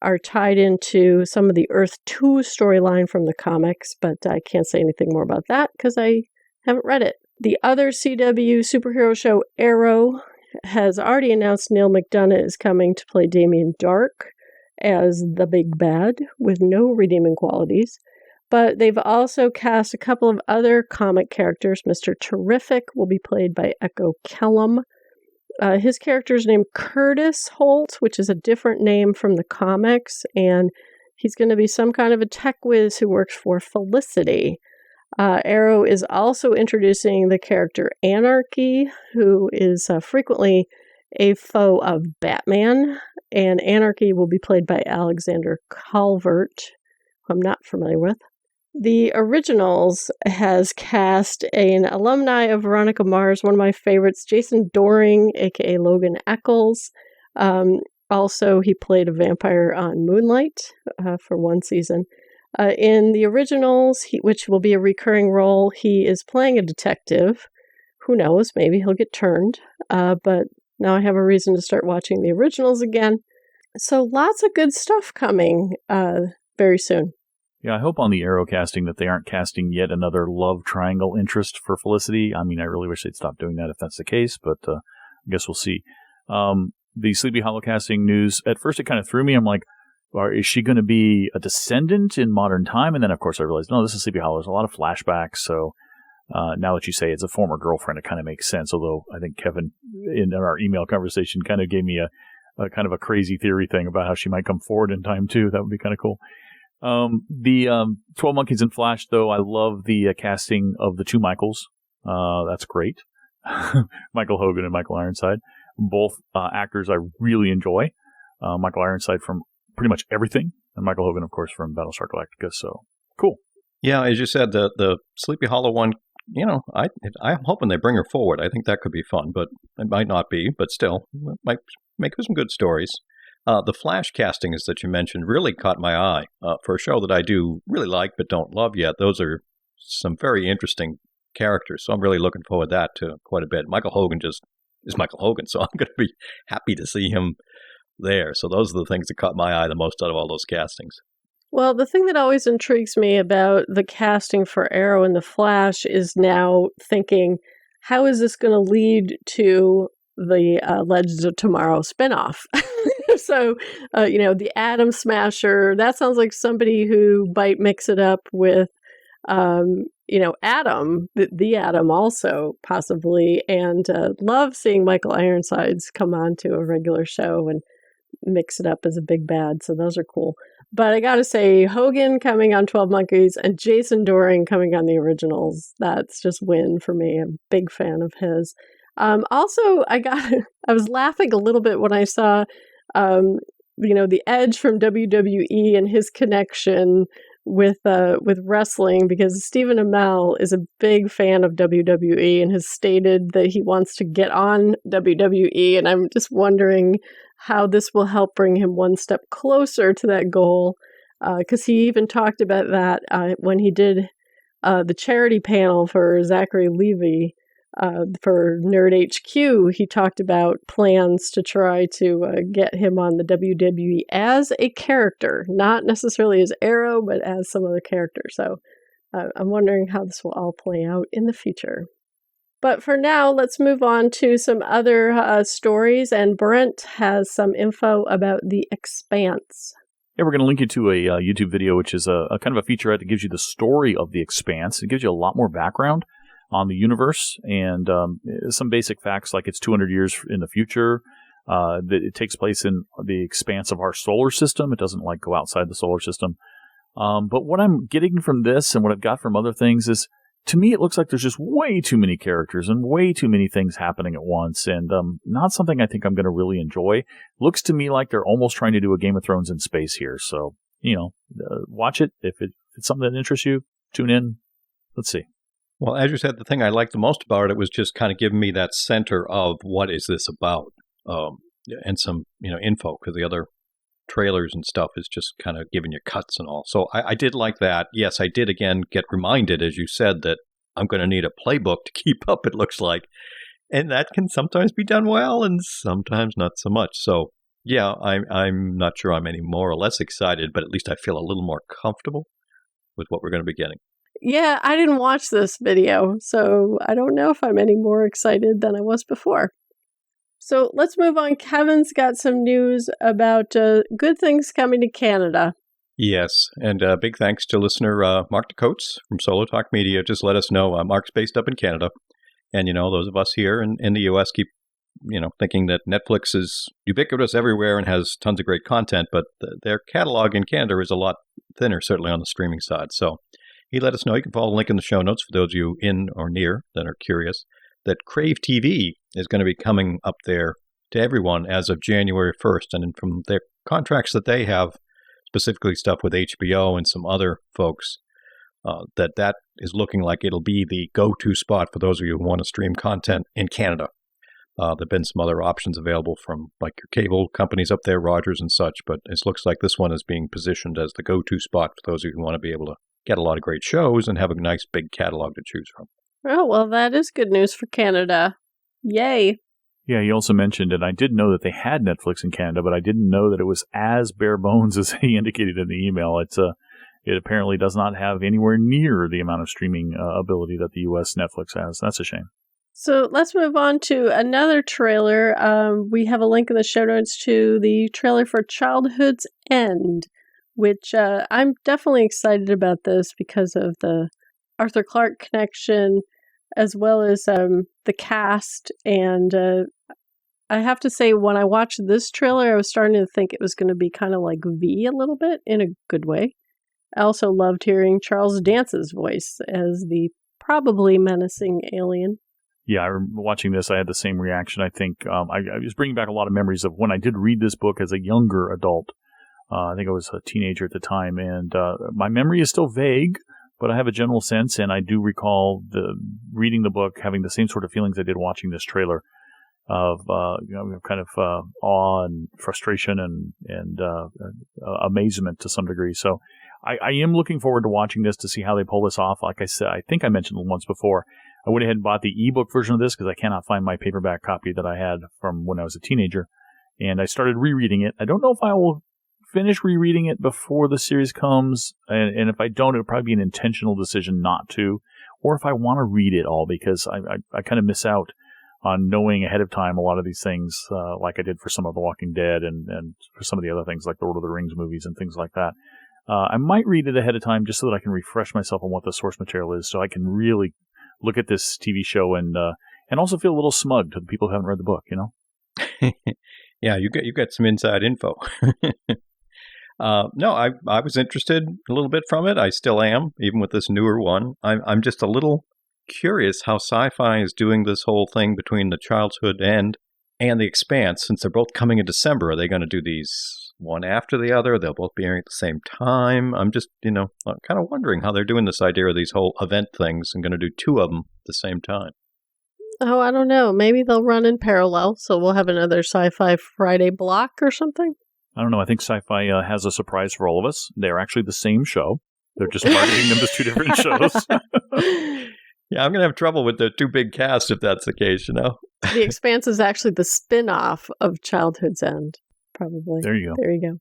are tied into some of the Earth 2 storyline from the comics, but I can't say anything more about that because I haven't read it. The other CW superhero show, Arrow, has already announced Neil McDonough is coming to play Damien Dark as the big bad with no redeeming qualities. But they've also cast a couple of other comic characters. Mr. Terrific will be played by Echo Kellum. His character is named Curtis Holt, which is a different name from the comics, and he's going to be some kind of a tech whiz who works for Felicity. Arrow is also introducing the character Anarchy, who is frequently a foe of Batman, and Anarchy will be played by Alexander Calvert, who I'm not familiar with. The Originals has cast an alumni of Veronica Mars, one of my favorites, Jason Doring, aka Logan Eccles. Also, he played a vampire on Moonlight for one season. In the Originals, which will be a recurring role, he is playing a detective. Who knows, maybe he'll get turned. But now I have a reason to start watching the Originals again. So lots of good stuff coming very soon. Yeah, I hope on the Arrow casting that they aren't casting yet another love triangle interest for Felicity. I mean, I really wish they'd stop doing that if that's the case, but I guess we'll see. The Sleepy Hollow casting news, at first it kind of threw me. I'm like, is she going to be a descendant in modern time? And then, of course, I realized, no, this is Sleepy Hollow. There's a lot of flashbacks, so now that you say it's a former girlfriend, it kind of makes sense, although I think Kevin, in our email conversation, kind of gave me a kind of a crazy theory thing about how she might come forward in time, too. That would be kind of cool. The 12 Monkeys and Flash, though, I love the casting of the two Michaels. That's great. Michael Hogan and Michael Ironside. Both actors I really enjoy. Michael Ironside from pretty much everything, and Michael Hogan, of course, from Battlestar Galactica. So, cool. Yeah, as you said, the Sleepy Hollow one, I'm hoping they bring her forward. I think that could be fun, but it might not be, but still, it might make for some good stories. The Flash castings that you mentioned really caught my eye. For a show that I do really like but don't love yet, those are some very interesting characters, so I'm really looking forward to that too, quite a bit. Michael Hogan just is Michael Hogan, so I'm going to be happy to see him there. So those are the things that caught my eye the most out of all those castings. Well, the thing that always intrigues me about the casting for Arrow and the Flash is now thinking, how is this going to lead to the Legends of Tomorrow spinoff? So, the Atom Smasher, that sounds like somebody who might mix it up with, Atom, the Atom also, possibly, and love seeing Michael Ironsides come on to a regular show and mix it up as a big bad, so those are cool. But I gotta say, Hogan coming on 12 Monkeys and Jason Doring coming on the Originals, that's just win for me. I'm a big fan of his. Also, I was laughing a little bit when I saw, the Edge from WWE and his connection with wrestling, because Stephen Amell is a big fan of WWE and has stated that he wants to get on WWE, and I'm just wondering how this will help bring him one step closer to that goal, because he even talked about that when he did the charity panel for Zachary Levi for Nerd HQ. He talked about plans to try to get him on the WWE as a character, not necessarily as Arrow, but as some other character. So I'm wondering how this will all play out in the future. But for now, let's move on to some other stories, and Brent has some info about The Expanse. Yeah, we're going to link you to a YouTube video, which is a kind of a featurette that gives you the story of The Expanse. It gives you a lot more background on the universe and some basic facts, like it's 200 years in the future. That it takes place in the expanse of our solar system. It doesn't go outside the solar system. But what I'm getting from this and what I've got from other things is, to me, it looks like there's just way too many characters and way too many things happening at once, and not something I think I'm going to really enjoy. Looks to me like they're almost trying to do a Game of Thrones in space here. So, watch it. If it's something that interests you, tune in. Let's see. Well, as you said, the thing I liked the most about it was just kind of giving me that center of what is this about, and some info, because the other trailers and stuff is just kind of giving you cuts and all. So I did like that. Yes, I did again get reminded, as you said, that I'm going to need a playbook to keep up, it looks like. And that can sometimes be done well and sometimes not so much. So yeah, I'm not sure I'm any more or less excited, but at least I feel a little more comfortable with what we're going to be getting. Yeah, I didn't watch this video, so I don't know if I'm any more excited than I was before. So let's move on. Kevin's got some news about good things coming to Canada. Yes, and big thanks to listener Mark DeCoates from Solo Talk Media. Just let us know. Mark's based up in Canada. And, those of us here in the U.S. keep, thinking that Netflix is ubiquitous everywhere and has tons of great content, but their catalog in Canada is a lot thinner, certainly on the streaming side. So he let us know. You can follow the link in the show notes for those of you in or near that are curious, that Crave TV is going to be coming up there to everyone as of January 1st. And from their contracts that they have, specifically stuff with HBO and some other folks, that is looking like it'll be the go-to spot for those of you who want to stream content in Canada. There have been some other options available from your cable companies up there, Rogers and such, but it looks like this one is being positioned as the go-to spot for those of you who want to be able to get a lot of great shows and have a nice big catalog to choose from. Oh, well, that is good news for Canada. Yay. Yeah, he also mentioned, and I did know that they had Netflix in Canada, but I didn't know that it was as bare bones as he indicated in the email. It apparently does not have anywhere near the amount of streaming ability that the U.S. Netflix has. That's a shame. So let's move on to another trailer. We have a link in the show notes to the trailer for Childhood's End, which I'm definitely excited about this because of the Arthur Clarke connection, as well as the cast. And I have to say, when I watched this trailer, I was starting to think it was going to be kind of like V a little bit, in a good way. I also loved hearing Charles Dance's voice as the probably menacing alien. Yeah, watching this, I had the same reaction. I think I was bringing back a lot of memories of when I did read this book as a younger adult. I think I was a teenager at the time, and my memory is still vague, but I have a general sense, and I do recall reading the book, having the same sort of feelings I did watching this trailer of kind of awe and frustration and amazement to some degree. So I am looking forward to watching this to see how they pull this off. Like I said, I think I mentioned once before, I went ahead and bought the ebook version of this because I cannot find my paperback copy that I had from when I was a teenager, and I started rereading it. I don't know if I will finish rereading it before the series comes, and if I don't, it'll probably be an intentional decision not to, or if I want to read it all, because I kind of miss out on knowing ahead of time a lot of these things, like I did for some of The Walking Dead and for some of the other things like the Lord of the Rings movies and things like that. I might read it ahead of time just so that I can refresh myself on what the source material is, so I can really look at this TV show and also feel a little smug to the people who haven't read the book, Yeah, you got some inside info. No, I was interested a little bit from it. I still am, even with this newer one. I'm just a little curious how SciFi is doing this whole thing between the Childhood End and The Expanse, since they're both coming in December. Are they going to do these one after the other? They'll both be airing at the same time. I'm just, I'm kind of wondering how they're doing this idea of these whole event things and going to do 2 of them at the same time. Oh, I don't know. Maybe they'll run in parallel, so we'll have another Sci-Fi Friday block or something. I don't know. I think SciFi has a surprise for all of us. They're actually the same show. They're just marketing them as 2 different shows. Yeah, I'm going to have trouble with the 2 big casts if that's the case, The Expanse is actually the spin-off of Childhood's End, probably. There you go. There you go.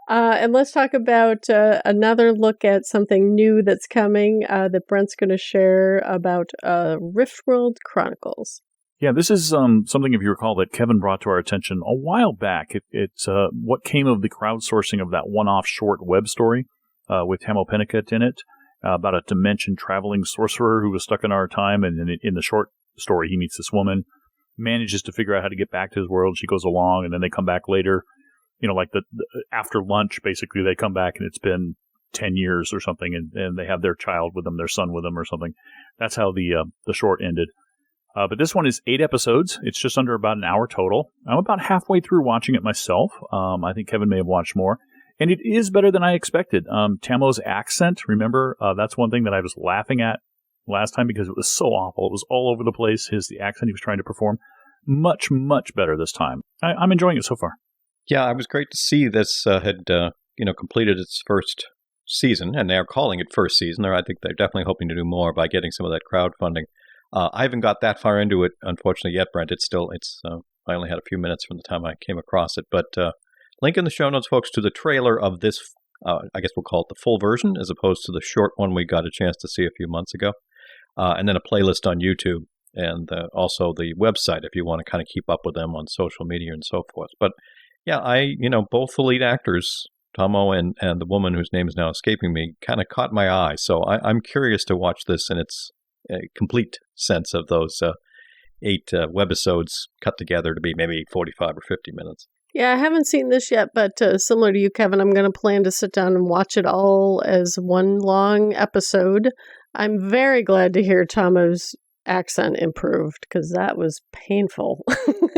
And let's talk about another look at something new that's coming that Brent's going to share about Riftworld Chronicles. Yeah, this is something, if you recall, that Kevin brought to our attention a while back. It's what came of the crowdsourcing of that one-off short web story with Hamo Pennicott in it about a dimension-traveling sorcerer who was stuck in our time, and in the short story, he meets this woman, manages to figure out how to get back to his world. She goes along, and then they come back later. Like the after lunch, basically, they come back and it's been 10 years or something, and they have their child with them, their son with them or something. That's how the short ended. But this one is 8 episodes. It's just under about an hour total. I'm about halfway through watching it myself. I think Kevin may have watched more. And it is better than I expected. Tamo's accent, remember, that's one thing that I was laughing at last time because it was so awful. It was all over the place, the accent he was trying to perform. Much, much better this time. I'm enjoying it so far. Yeah, it was great to see this had completed its first season, and they're calling it first season. I think they're definitely hoping to do more by getting some of that crowdfunding. I haven't got that far into it, unfortunately, yet, Brent. I only had a few minutes from the time I came across it, but link in the show notes, folks, to the trailer of this. I guess we'll call it the full version, as opposed to the short one we got a chance to see a few months ago, and then a playlist on YouTube, and also the website if you want to kind of keep up with them on social media and so forth. But yeah, both the lead actors, Tomo and the woman whose name is now escaping me, kind of caught my eye. So I'm curious to watch this in its complete sense of those 8 webisodes cut together to be maybe 45 or 50 minutes. Yeah, I haven't seen this yet, but similar to you, Kevin, I'm going to plan to sit down and watch it all as one long episode. I'm very glad to hear Tomo's accent improved because that was painful.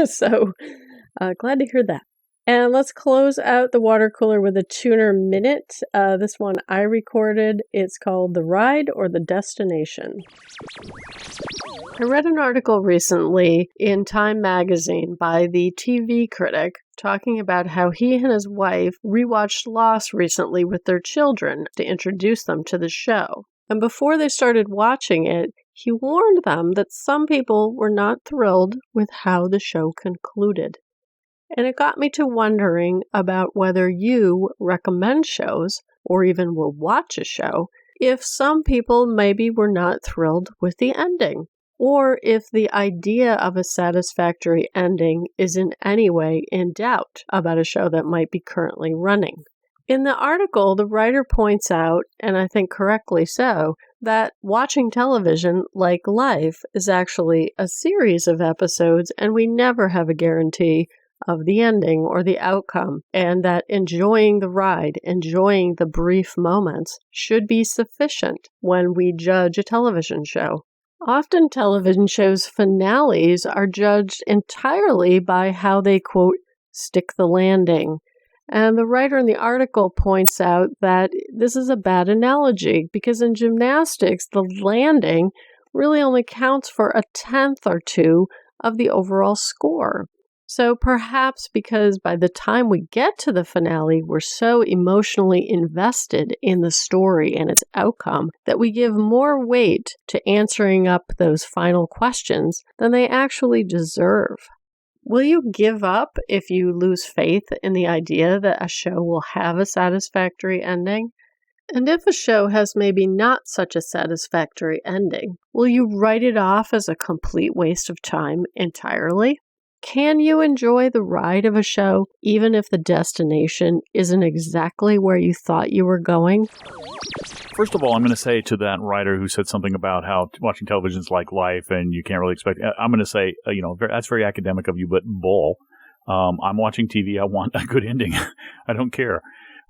So glad to hear that. And let's close out the water cooler with a tuner minute. This one I recorded. It's called The Ride or the Destination. I read an article recently in Time magazine by the TV critic talking about how he and his wife rewatched Lost recently with their children to introduce them to the show. And before they started watching it, he warned them that some people were not thrilled with how the show concluded. And it got me to wondering about whether you recommend shows or even will watch a show if some people maybe were not thrilled with the ending, or if the idea of a satisfactory ending is in any way in doubt about a show that might be currently running. In the article, the writer points out, and I think correctly so, that watching television, like life, is actually a series of episodes, and we never have a guarantee of the ending or the outcome, and that enjoying the ride, enjoying the brief moments, should be sufficient when we judge a television show. Often television shows' finales are judged entirely by how they, quote, stick the landing. And the writer in the article points out that this is a bad analogy because in gymnastics, the landing really only counts for 1/10 or 2 of the overall score. So perhaps because by the time we get to the finale, we're so emotionally invested in the story and its outcome that we give more weight to answering up those final questions than they actually deserve. Will you give up if you lose faith in the idea that a show will have a satisfactory ending? And if a show has maybe not such a satisfactory ending, will you write it off as a complete waste of time entirely? Can you enjoy the ride of a show even if the destination isn't exactly where you thought you were going? First of all, I'm going to say to that writer who said something about how watching television is like life and you can't really expect, I'm going to say, that's very academic of you, but bull. I'm watching TV. I want a good ending. I don't care.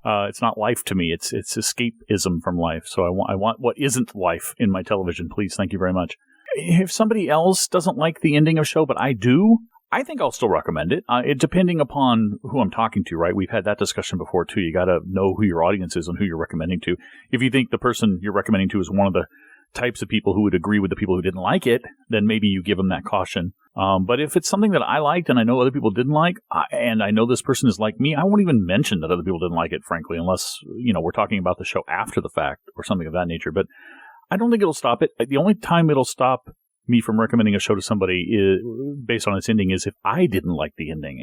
It's not life to me. It's escapism from life. So I want what isn't life in my television. Please. Thank you very much. If somebody else doesn't like the ending of a show, but I do, I think I'll still recommend it. Depending upon who I'm talking to, right? We've had that discussion before, too. You got to know who your audience is and who you're recommending to. If you think the person you're recommending to is one of the types of people who would agree with the people who didn't like it, then maybe you give them that caution. But if it's something that I liked and I know other people didn't like, and I know this person is like me, I won't even mention that other people didn't like it, frankly, unless, we're talking about the show after the fact or something of that nature. But I don't think it'll stop it. The only time it'll stop me from recommending a show to somebody based on its ending is if I didn't like the ending.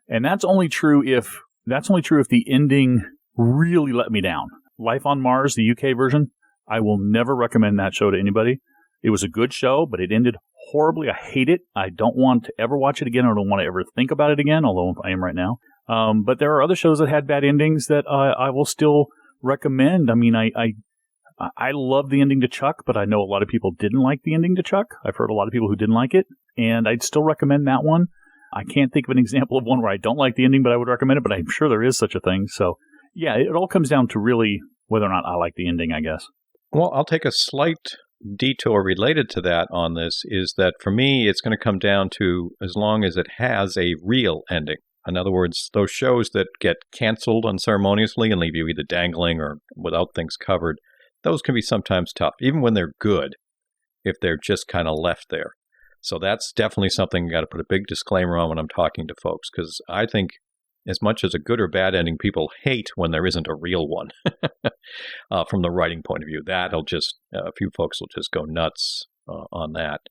And that's only true if the ending really let me down. Life on Mars, the UK version, I will never recommend that show to anybody. It was a good show, but it ended horribly. I hate it. I don't want to ever watch it again. I don't want to ever think about it again, although I am right now. But there are other shows that had bad endings that I will still recommend. I mean, I love the ending to Chuck, but I know a lot of people didn't like the ending to Chuck. I've heard a lot of people who didn't like it, and I'd still recommend that one. I can't think of an example of one where I don't like the ending, but I would recommend it, but I'm sure there is such a thing. So, yeah, it all comes down to really whether or not I like the ending, I guess. Well, I'll take a slight detour related to that on this, is that for me, it's going to come down to as long as it has a real ending. In other words, those shows that get canceled unceremoniously and leave you either dangling or without things covered, those can be sometimes tough, even when they're good, if they're just kind of left there. So that's definitely something you got to put a big disclaimer on when I'm talking to folks, because I think as much as a good or bad ending, people hate when there isn't a real one from the writing point of view. A few folks will just go nuts on that.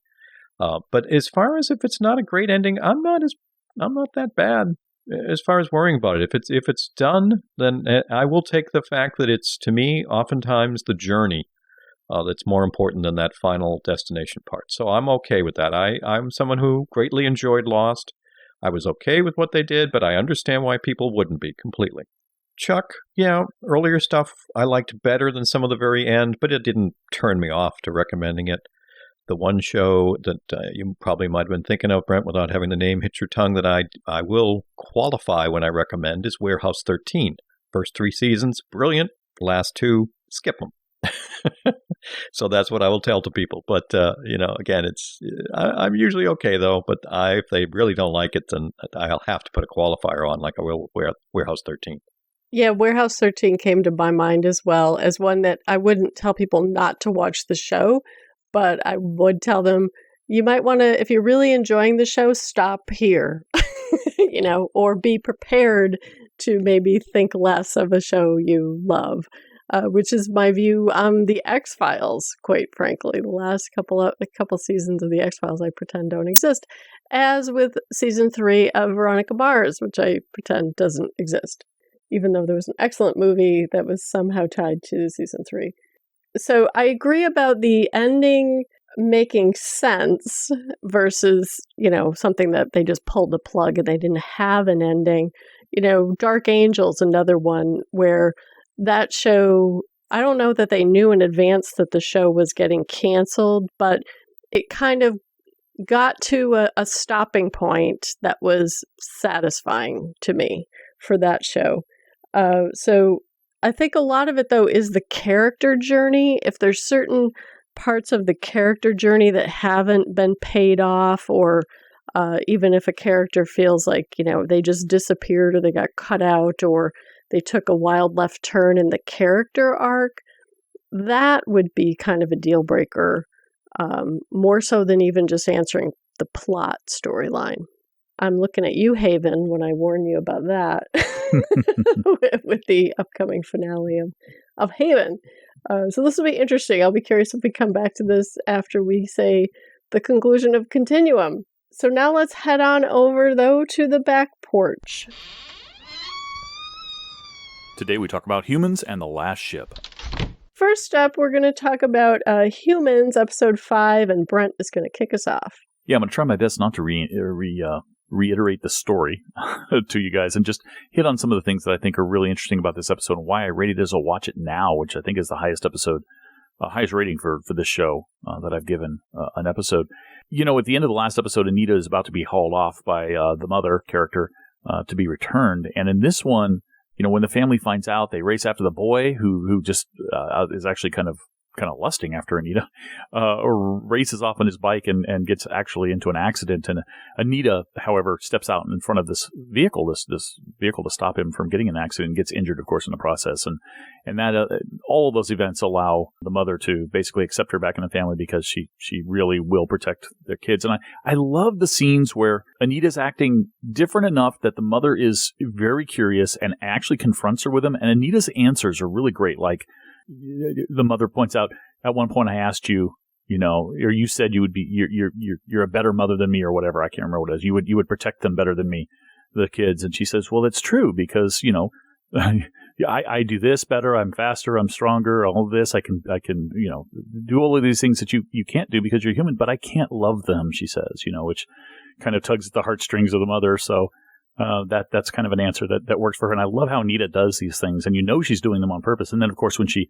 But as far as if it's not a great ending, I'm not that bad as far as worrying about it. If it's done, then I will take the fact that it's, to me, oftentimes the journey that's more important than that final destination part. So I'm okay with that. I'm someone who greatly enjoyed Lost. I was okay with what they did, but I understand why people wouldn't be completely. Chuck, earlier stuff I liked better than some of the very end, but it didn't turn me off to recommending it. The one show that you probably might have been thinking of, Brent, without having the name hit your tongue, that I will qualify when I recommend is Warehouse 13. First 3 seasons, brilliant. Last 2, skip them. So that's what I will tell to people. But, again, I'm usually okay, though. But if they really don't like it, then I'll have to put a qualifier on, like I will Warehouse 13. Yeah, Warehouse 13 came to my mind as well as one that I wouldn't tell people not to watch the show, but I would tell them, you might want to, if you're really enjoying the show, stop here, or be prepared to maybe think less of a show you love. Which is my view on the X-Files, quite frankly. The last couple seasons of the X-Files I pretend don't exist, as with season 3 of Veronica Mars, which I pretend doesn't exist, even though there was an excellent movie that was somehow tied to season 3. So I agree about the ending making sense versus, something that they just pulled the plug and they didn't have an ending. Dark Angel's another one where that show, I don't know that they knew in advance that the show was getting canceled, but it kind of got to a stopping point that was satisfying to me for that show. So I think a lot of it, though, is the character journey. If there's certain parts of the character journey that haven't been paid off, or even if a character feels like, they just disappeared or they got cut out or they took a wild left turn in the character arc, that would be kind of a deal breaker, more so than even just answering the plot storyline. I'm looking at you, Haven, when I warn you about that with the upcoming finale of Haven. So this will be interesting. I'll be curious if we come back to this after we say the conclusion of Continuum. So now let's head on over, though, to the back porch. Today we talk about Humans and the Last Ship. First up, we're going to talk about Humans, episode 5, and Brent is going to kick us off. Yeah, I'm going to try my best not to reiterate the story to you guys and just hit on some of the things that I think are really interesting about this episode and why I rated it as a watch it now, which I think is the highest rating for this show that I've given an episode. At the end of the last episode, Anita is about to be hauled off by the mother character to be returned. And in this one, when the family finds out, they race after the boy who just is actually kind of kind of lusting after Anita, races off on his bike and gets actually into an accident. And Anita, however, steps out in front of this vehicle, this vehicle to stop him from getting an accident, and gets injured, of course, in the process. And that all of those events allow the mother to basically accept her back in the family because she really will protect their kids. And I love the scenes where Anita's acting different enough that the mother is very curious and actually confronts her with them. And Anita's answers are really great. Like, the mother points out, at one point I asked you, or you said you would be, you're a better mother than me, or whatever. I can't remember what it is. You would protect them better than me, the kids. And she says, well, that's true, because, I do this better. I'm faster. I'm stronger. All of this. I can, do all of these things that you can't do because you're human, but I can't love them, she says, which kind of tugs at the heartstrings of the mother. So, that's kind of an answer that works for her. And I love how Anita does these things, and she's doing them on purpose. And then, of course, when she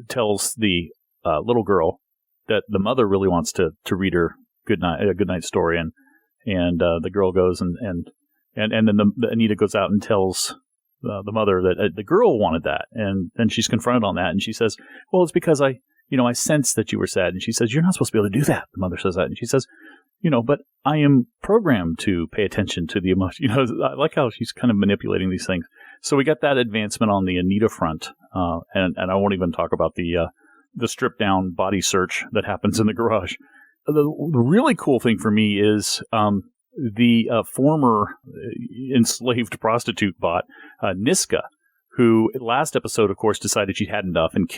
tells the little girl that the mother really wants to read her a good night story, and the girl goes and then Anita goes out and tells the mother that the girl wanted that, and then she's confronted on that, and she says, well, it's because I sensed that you were sad. And she says, you're not supposed to be able to do that. The mother says that, and she says, but I am programmed to pay attention to the emotion. I like how she's kind of manipulating these things. So we got that advancement on the Anita front, and I won't even talk about the stripped down body search that happens in the garage. The really cool thing for me is the former enslaved prostitute bot, Niska, who last episode, of course, decided she'd had enough and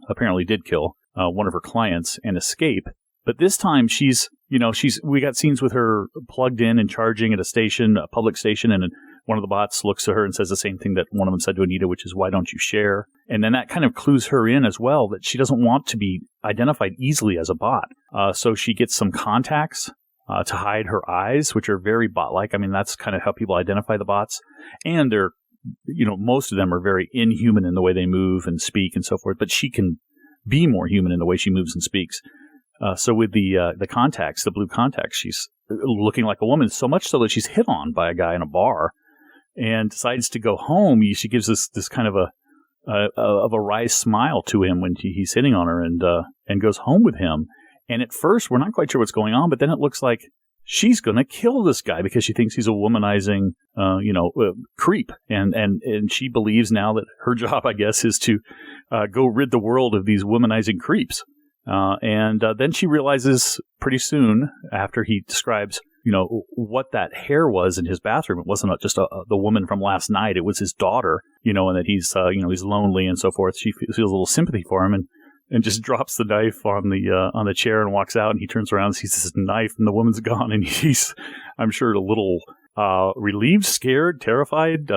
apparently did kill one of her clients and escape. But this time we got scenes with her plugged in and charging at a public station, and one of the bots looks at her and says the same thing that one of them said to Anita, which is, why don't you share? And then that kind of clues her in as well, that she doesn't want to be identified easily as a bot. So she gets some contacts to hide her eyes, which are very bot-like. I mean, that's kind of how people identify the bots. And they're, most of them are very inhuman in the way they move and speak and so forth, but she can be more human in the way she moves and speaks. So with the contacts, the blue contacts, she's looking like a woman, so much so that she's hit on by a guy in a bar and decides to go home. She gives this kind of a wry smile to him when he's hitting on her, and goes home with him. And at first, we're not quite sure what's going on, but then it looks like she's going to kill this guy because she thinks he's a womanizing, creep. And she believes now that her job, I guess, is to go rid the world of these womanizing creeps. And then she realizes pretty soon, after he describes, what that hair was in his bathroom. It wasn't just the woman from last night. It was his daughter, and that he's, he's lonely and so forth. She feels a little sympathy for him and just drops the knife on the chair and walks out. And he turns around and sees this knife, and the woman's gone. And he's, I'm sure, a little relieved, scared, terrified.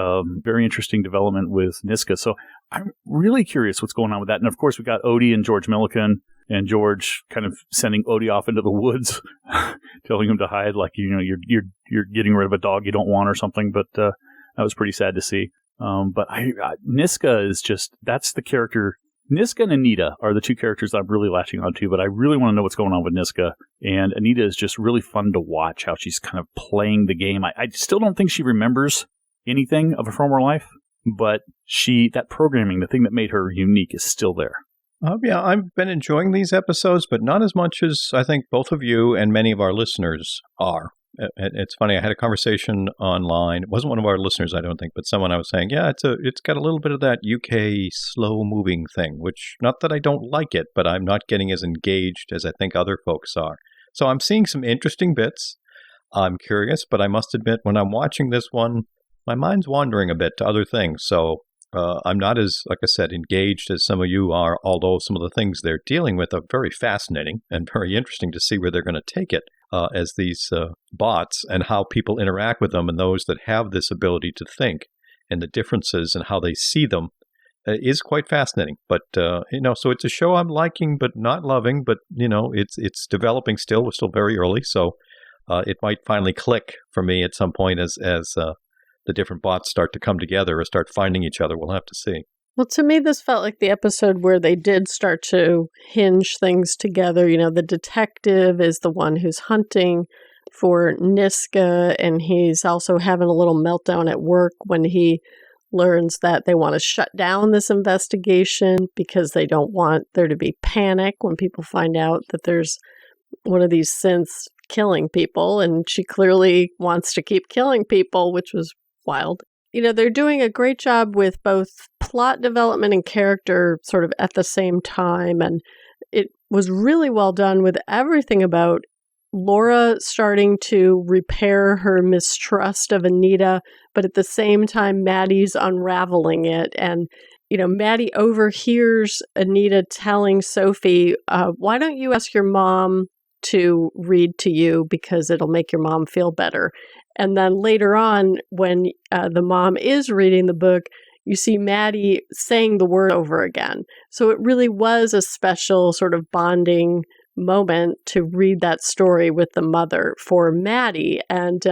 Very interesting development with Niska. So I'm really curious what's going on with that. And of course, we got Odie and George Milliken, and George kind of sending Odie off into the woods, telling him to hide, like, you're getting rid of a dog you don't want or something. But that was pretty sad to see. But Niska is that's the character. Niska and Anita are the two characters I'm really latching onto, but I really want to know what's going on with Niska. And Anita is just really fun to watch, how she's kind of playing the game. I still don't think she remembers anything of a former life, but that programming, the thing that made her unique, is still there. Yeah, I've been enjoying these episodes, but not as much as I think both of you and many of our listeners are. It's funny, I had a conversation online. It wasn't one of our listeners, I don't think, but someone I was saying, yeah, it's got a little bit of that UK slow-moving thing, which, not that I don't like it, but I'm not getting as engaged as I think other folks are. So I'm seeing some interesting bits. I'm curious, but I must admit, when I'm watching this one, my mind's wandering a bit to other things. So I'm not as, like I said, engaged as some of you are, although some of the things they're dealing with are very fascinating and very interesting to see where they're going to take it as these bots and how people interact with them, and those that have this ability to think and the differences and how they see them is quite fascinating. But, so it's a show I'm liking but not loving, but, it's developing still. We're still very early, so it might finally click for me at some point as the different bots start to come together or start finding each other. We'll have to see. Well, to me, this felt like the episode where they did start to hinge things together. The detective is the one who's hunting for Niska, and he's also having a little meltdown at work when he learns that they want to shut down this investigation because they don't want there to be panic when people find out that there's one of these synths killing people, and she clearly wants to keep killing people, which was wild. They're doing a great job with both plot development and character sort of at the same time, and it was really well done with everything about Laura starting to repair her mistrust of Anita, but at the same time, Maddie's unraveling it. And, Maddie overhears Anita telling Sophie, why don't you ask your mom to read to you because it'll make your mom feel better. And then later on, when the mom is reading the book, you see Maddie saying the word over again. So it really was a special sort of bonding moment to read that story with the mother for Maddie. And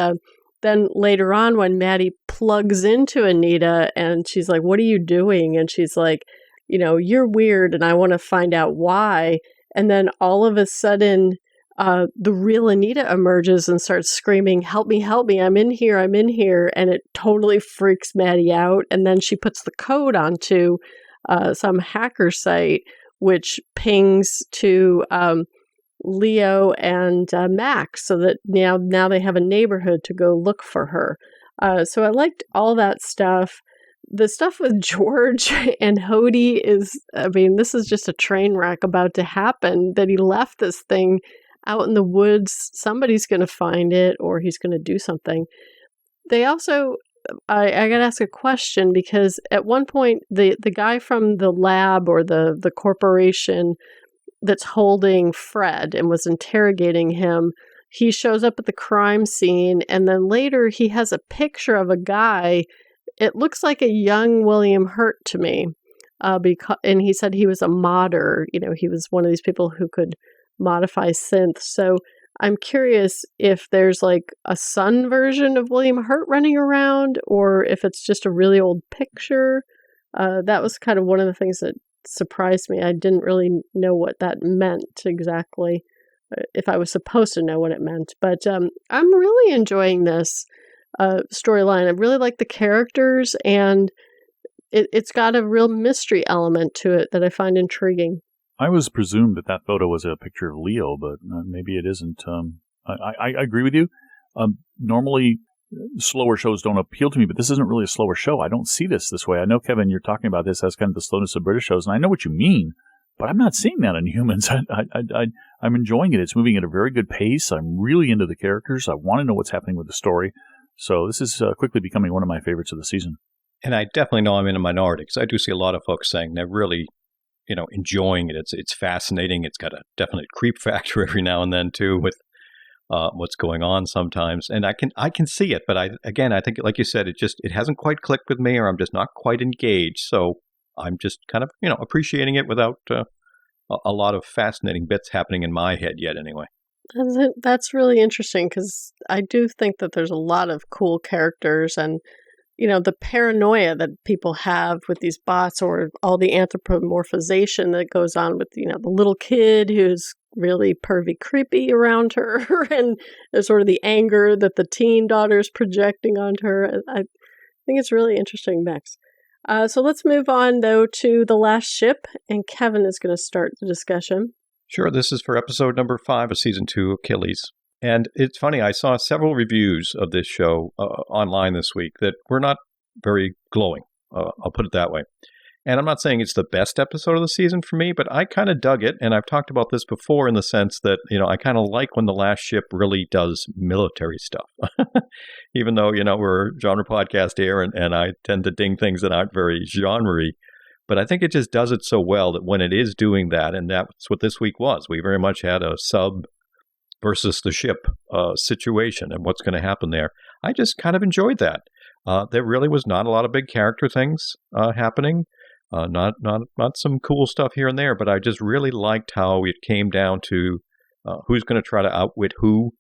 then later on, when Maddie plugs into Anita and she's like, what are you doing? And she's like, you're weird and I want to find out why. And then all of a sudden, the real Anita emerges and starts screaming, help me, I'm in here. And it totally freaks Maddie out. And then she puts the code onto some hacker site, which pings to Leo and Max, so that now they have a neighborhood to go look for her. So I liked all that stuff. The stuff with George and Hody this is just a train wreck about to happen, that he left this thing out in the woods. Somebody's going to find it, or he's going to do something. They also, I got to ask a question, because at one point, the guy from the lab or the corporation that's holding Fred and was interrogating him, he shows up at the crime scene, and then later he has a picture of a guy. It looks like a young William Hurt to me, and he said he was a modder. He was one of these people who could modify synths. So I'm curious if there's like a son version of William Hurt running around, or if it's just a really old picture. That was kind of one of the things that surprised me. I didn't really know what that meant exactly, if I was supposed to know what it meant. But I'm really enjoying this storyline. I really like the characters, and it's got a real mystery element to it that I find intriguing. I was presumed that photo was a picture of Leo, but maybe it isn't. I agree with you. Normally, slower shows don't appeal to me, but this isn't really a slower show. I don't see this way. I know, Kevin, you're talking about this as kind of the slowness of British shows, and I know what you mean, but I'm not seeing that in Humans. I'm enjoying it. It's moving at a very good pace. I'm really into the characters. I want to know what's happening with the story. So this is quickly becoming one of my favorites of the season. And I definitely know I'm in a minority, because I do see a lot of folks saying they're really enjoying it. It's fascinating. It's got a definite creep factor every now and then too, with what's going on sometimes. And I can see it, but I think, like you said, it hasn't quite clicked with me, or I'm just not quite engaged. So I'm just kind of appreciating it without a lot of fascinating bits happening in my head yet. Anyway, that's really interesting, because I do think that there's a lot of cool characters, and the paranoia that people have with these bots, or all the anthropomorphization that goes on with, the little kid who's really pervy creepy around her, and there's sort of the anger that the teen daughter's projecting onto her. I think it's really interesting, Max. So let's move on, though, to The Last Ship, and Kevin is going to start the discussion. Sure, this is for episode number 5 of Season 2, Achilles. And it's funny, I saw several reviews of this show online this week that were not very glowing. I'll put it that way. And I'm not saying it's the best episode of the season for me, but I kind of dug it. And I've talked about this before, in the sense that, I kind of like when The Last Ship really does military stuff. Even though, we're a genre podcast here, and I tend to ding things that aren't very genre-y. But I think it just does it so well that when it is doing that, and that's what this week was, we very much had a sub versus the ship situation and what's going to happen there. I just kind of enjoyed that. There really was not a lot of big character things happening. Not some cool stuff here and there, but I just really liked how it came down to who's going to try to outwit who.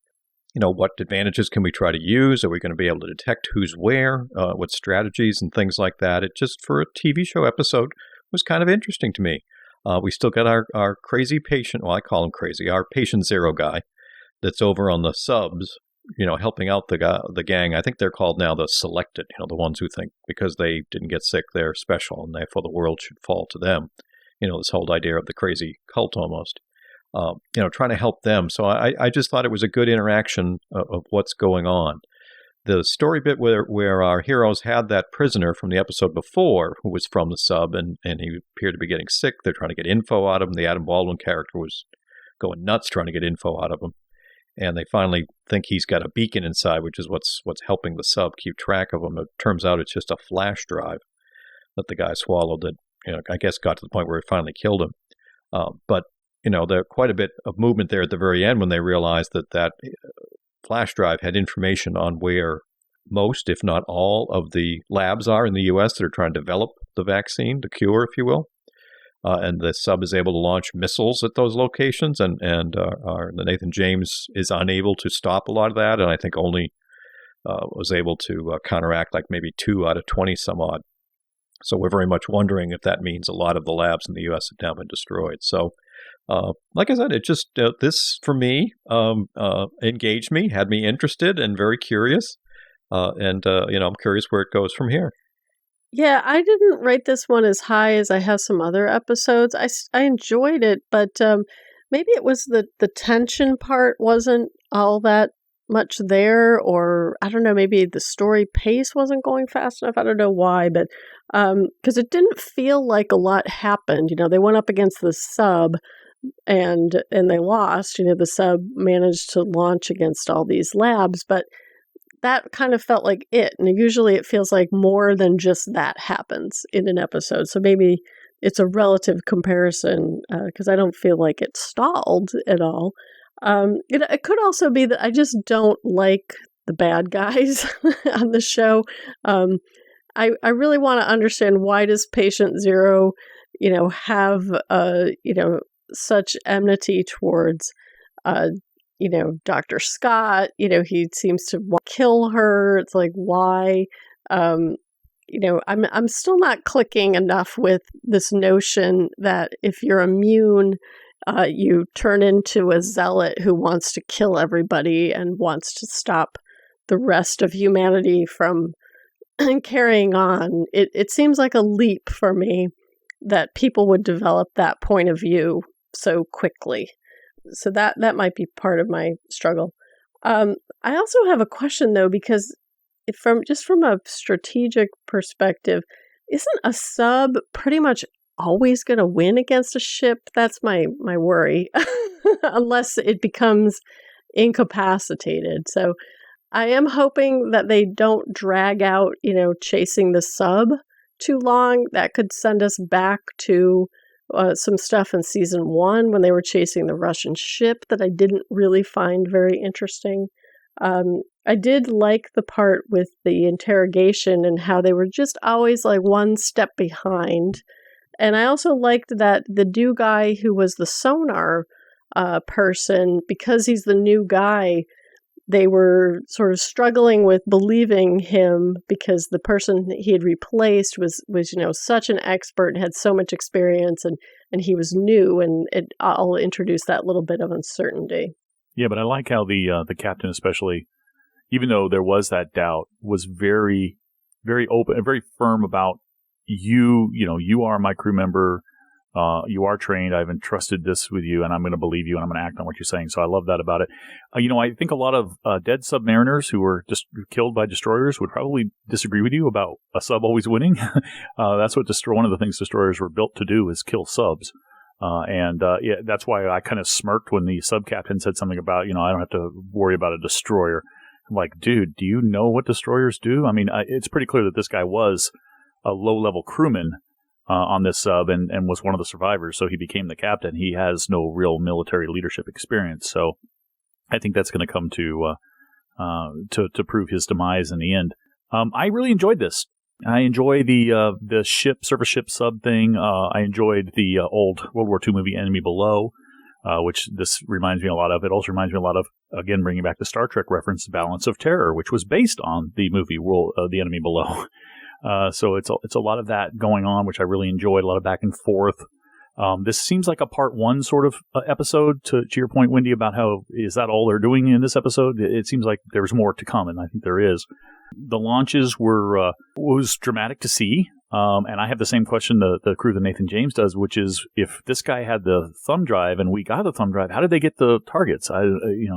What advantages can we try to use? Are we going to be able to detect who's where? What strategies and things like that? It just, for a TV show episode, was kind of interesting to me. We still got our crazy patient, well, I call him crazy, our patient zero guy, that's over on the subs, helping out the gang. I think they're called now the Selected, the ones who think because they didn't get sick, they're special, and therefore the world should fall to them. This whole idea of the crazy cult almost. Trying to help them. So I just thought it was a good interaction of what's going on. The story bit where our heroes had that prisoner from the episode before who was from the sub and he appeared to be getting sick. They're trying to get info out of him. The Adam Baldwin character was going nuts trying to get info out of him. And they finally think he's got a beacon inside, which is what's helping the sub keep track of him. It turns out it's just a flash drive that the guy swallowed that, I guess got to the point where it finally killed him. But there's quite a bit of movement there at the very end when they realized that flash drive had information on where most, if not all, of the labs are in the U.S. that are trying to develop the vaccine, the cure, if you will. And the sub is able to launch missiles at those locations, and the Nathan James is unable to stop a lot of that, and I think only was able to counteract like maybe 2 out of 20 some odd. So we're very much wondering if that means a lot of the labs in the U.S. have now been destroyed. So, like I said, it just this for me engaged me, had me interested and very curious, and I'm curious where it goes from here. Yeah, I didn't rate this one as high as I have some other episodes. I enjoyed it, but maybe it was the tension part wasn't all that much there, or I don't know, maybe the story pace wasn't going fast enough. I don't know why, but because it didn't feel like a lot happened. They went up against the sub and they lost. The sub managed to launch against all these labs, but that kind of felt like it. And usually it feels like more than just that happens in an episode. So maybe it's a relative comparison because I don't feel like it stalled at all. It could also be that I just don't like the bad guys on the show. I really want to understand, why does Patient Zero, have, such enmity towards, Dr. Scott. He seems to want to kill her. It's like, why? I'm still not clicking enough with this notion that if you're immune, you turn into a zealot who wants to kill everybody and wants to stop the rest of humanity from carrying on. It seems like a leap for me that people would develop that point of view so quickly. So that might be part of my struggle. I also have a question though, because from a strategic perspective, isn't a sub pretty much always going to win against a ship? That's my worry, unless it becomes incapacitated. So I am hoping that they don't drag out, chasing the sub too long. That could send us back to some stuff in season 1 when they were chasing the Russian ship that I didn't really find very interesting. I did like the part with the interrogation and how they were just always like one step behind. And I also liked that the new guy who was the sonar person, because he's the new guy, they were sort of struggling with believing him because the person that he had replaced was such an expert and had so much experience, and he was new, and it all introduced that little bit of uncertainty. Yeah, but I like how the captain, especially, even though there was that doubt, was very, very open and very firm about you are my crew member. You are trained. I've entrusted this with you, and I'm going to believe you, and I'm going to act on what you're saying. So I love that about it. I think a lot of dead submariners who were just killed by destroyers would probably disagree with you about a sub always winning. That's what one of the things destroyers were built to do, is kill subs. That's why I kind of smirked when the sub captain said something about, I don't have to worry about a destroyer. I'm like, dude, do you know what destroyers do? I mean, it's pretty clear that this guy was a low-level crewman on this sub and was one of the survivors, so he became the captain. He has no real military leadership experience, so I think that's going to come to prove his demise in the end. I really enjoyed this. I enjoy the surface ship sub thing. I enjoyed the old World War II movie Enemy Below, which this reminds me a lot of. It also reminds me a lot of, again, bringing back the Star Trek reference, Balance of Terror, which was based on the movie The Enemy Below. So it's a lot of that going on, which I really enjoyed, a lot of back and forth. This seems like a part one sort of episode, to your point, Wendy, about how is that all they're doing in this episode? It seems like there's more to come, and I think there is. The launches was dramatic to see. And I have the same question the crew that Nathan James does, which is, if this guy had the thumb drive and we got the thumb drive, how did they get the targets? He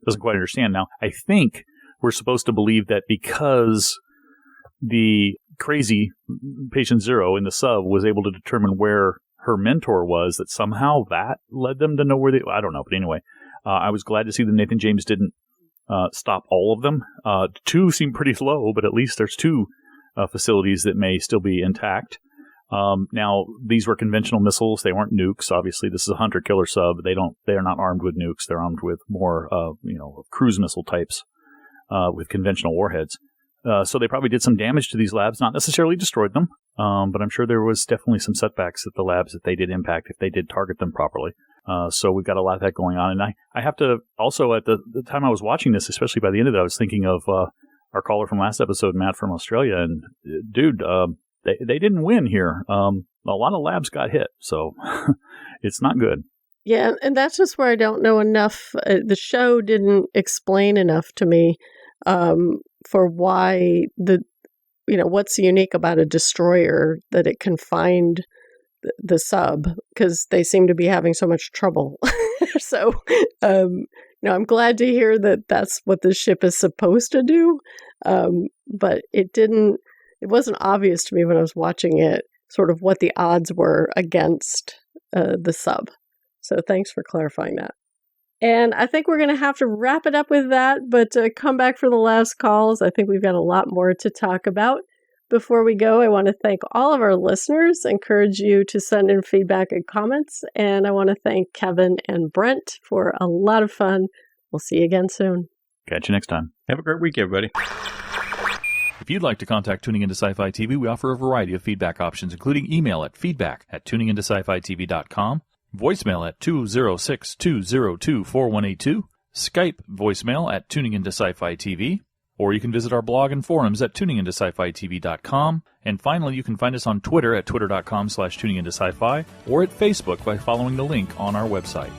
doesn't quite understand. Now, I think we're supposed to believe that because the crazy patient Zero in the sub was able to determine where her mentor was, that somehow that led them to know where they... I don't know. But anyway, I was glad to see that Nathan James didn't stop all of them. 2 seem pretty low, but at least there's 2 facilities that may still be intact. Now, these were conventional missiles. They weren't nukes. Obviously, this is a hunter-killer sub. They are not armed with nukes. They're armed with more, cruise missile types with conventional warheads. So they probably did some damage to these labs, not necessarily destroyed them, but I'm sure there was definitely some setbacks at the labs that they did impact if they did target them properly. So we've got a lot of that going on. And I have to also, at the time I was watching this, especially by the end of it, I was thinking of our caller from last episode, Matt from Australia. And dude, they didn't win here. A lot of labs got hit, so it's not good. Yeah, and that's just where I don't know enough. The show didn't explain enough to me for why what's unique about a destroyer that it can find the sub, because they seem to be having so much trouble. So, I'm glad to hear that that's what the ship is supposed to do. But it wasn't obvious to me when I was watching it, sort of what the odds were against the sub. So thanks for clarifying that. And I think we're going to have to wrap it up with that, but come back for the last calls. I think we've got a lot more to talk about. Before we go, I want to thank all of our listeners, encourage you to send in feedback and comments, and I want to thank Kevin and Brent for a lot of fun. We'll see you again soon. Catch you next time. Have a great week, everybody. If you'd like to contact Tuning Into Sci-Fi TV, we offer a variety of feedback options, including email at feedback@tuningintoscifitv.com, voicemail at 206-202-4182, Skype voicemail at Tuning Into Sci-Fi TV, or you can visit our blog and forums at tuningintoscifitv.com. And finally, you can find us on Twitter at twitter.com/tuningintosci-fi, or at Facebook by following the link on our website.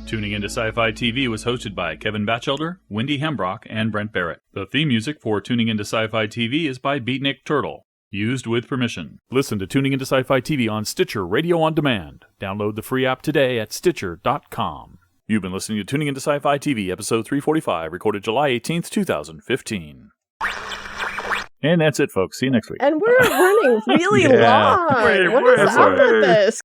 Tuning Into Sci-Fi TV was hosted by Kevin Batchelder, Wendy Hembrock, and Brent Barrett. The theme music for Tuning Into Sci-Fi TV is by Beatnik Turtle. Used with permission. Listen to Tuning Into Sci-Fi TV on Stitcher Radio On Demand. Download the free app today at Stitcher.com. You've been listening to Tuning Into Sci-Fi TV, episode 345, recorded July 18th, 2015. And that's it, folks. See you next week. And we're running really long. What is up with this?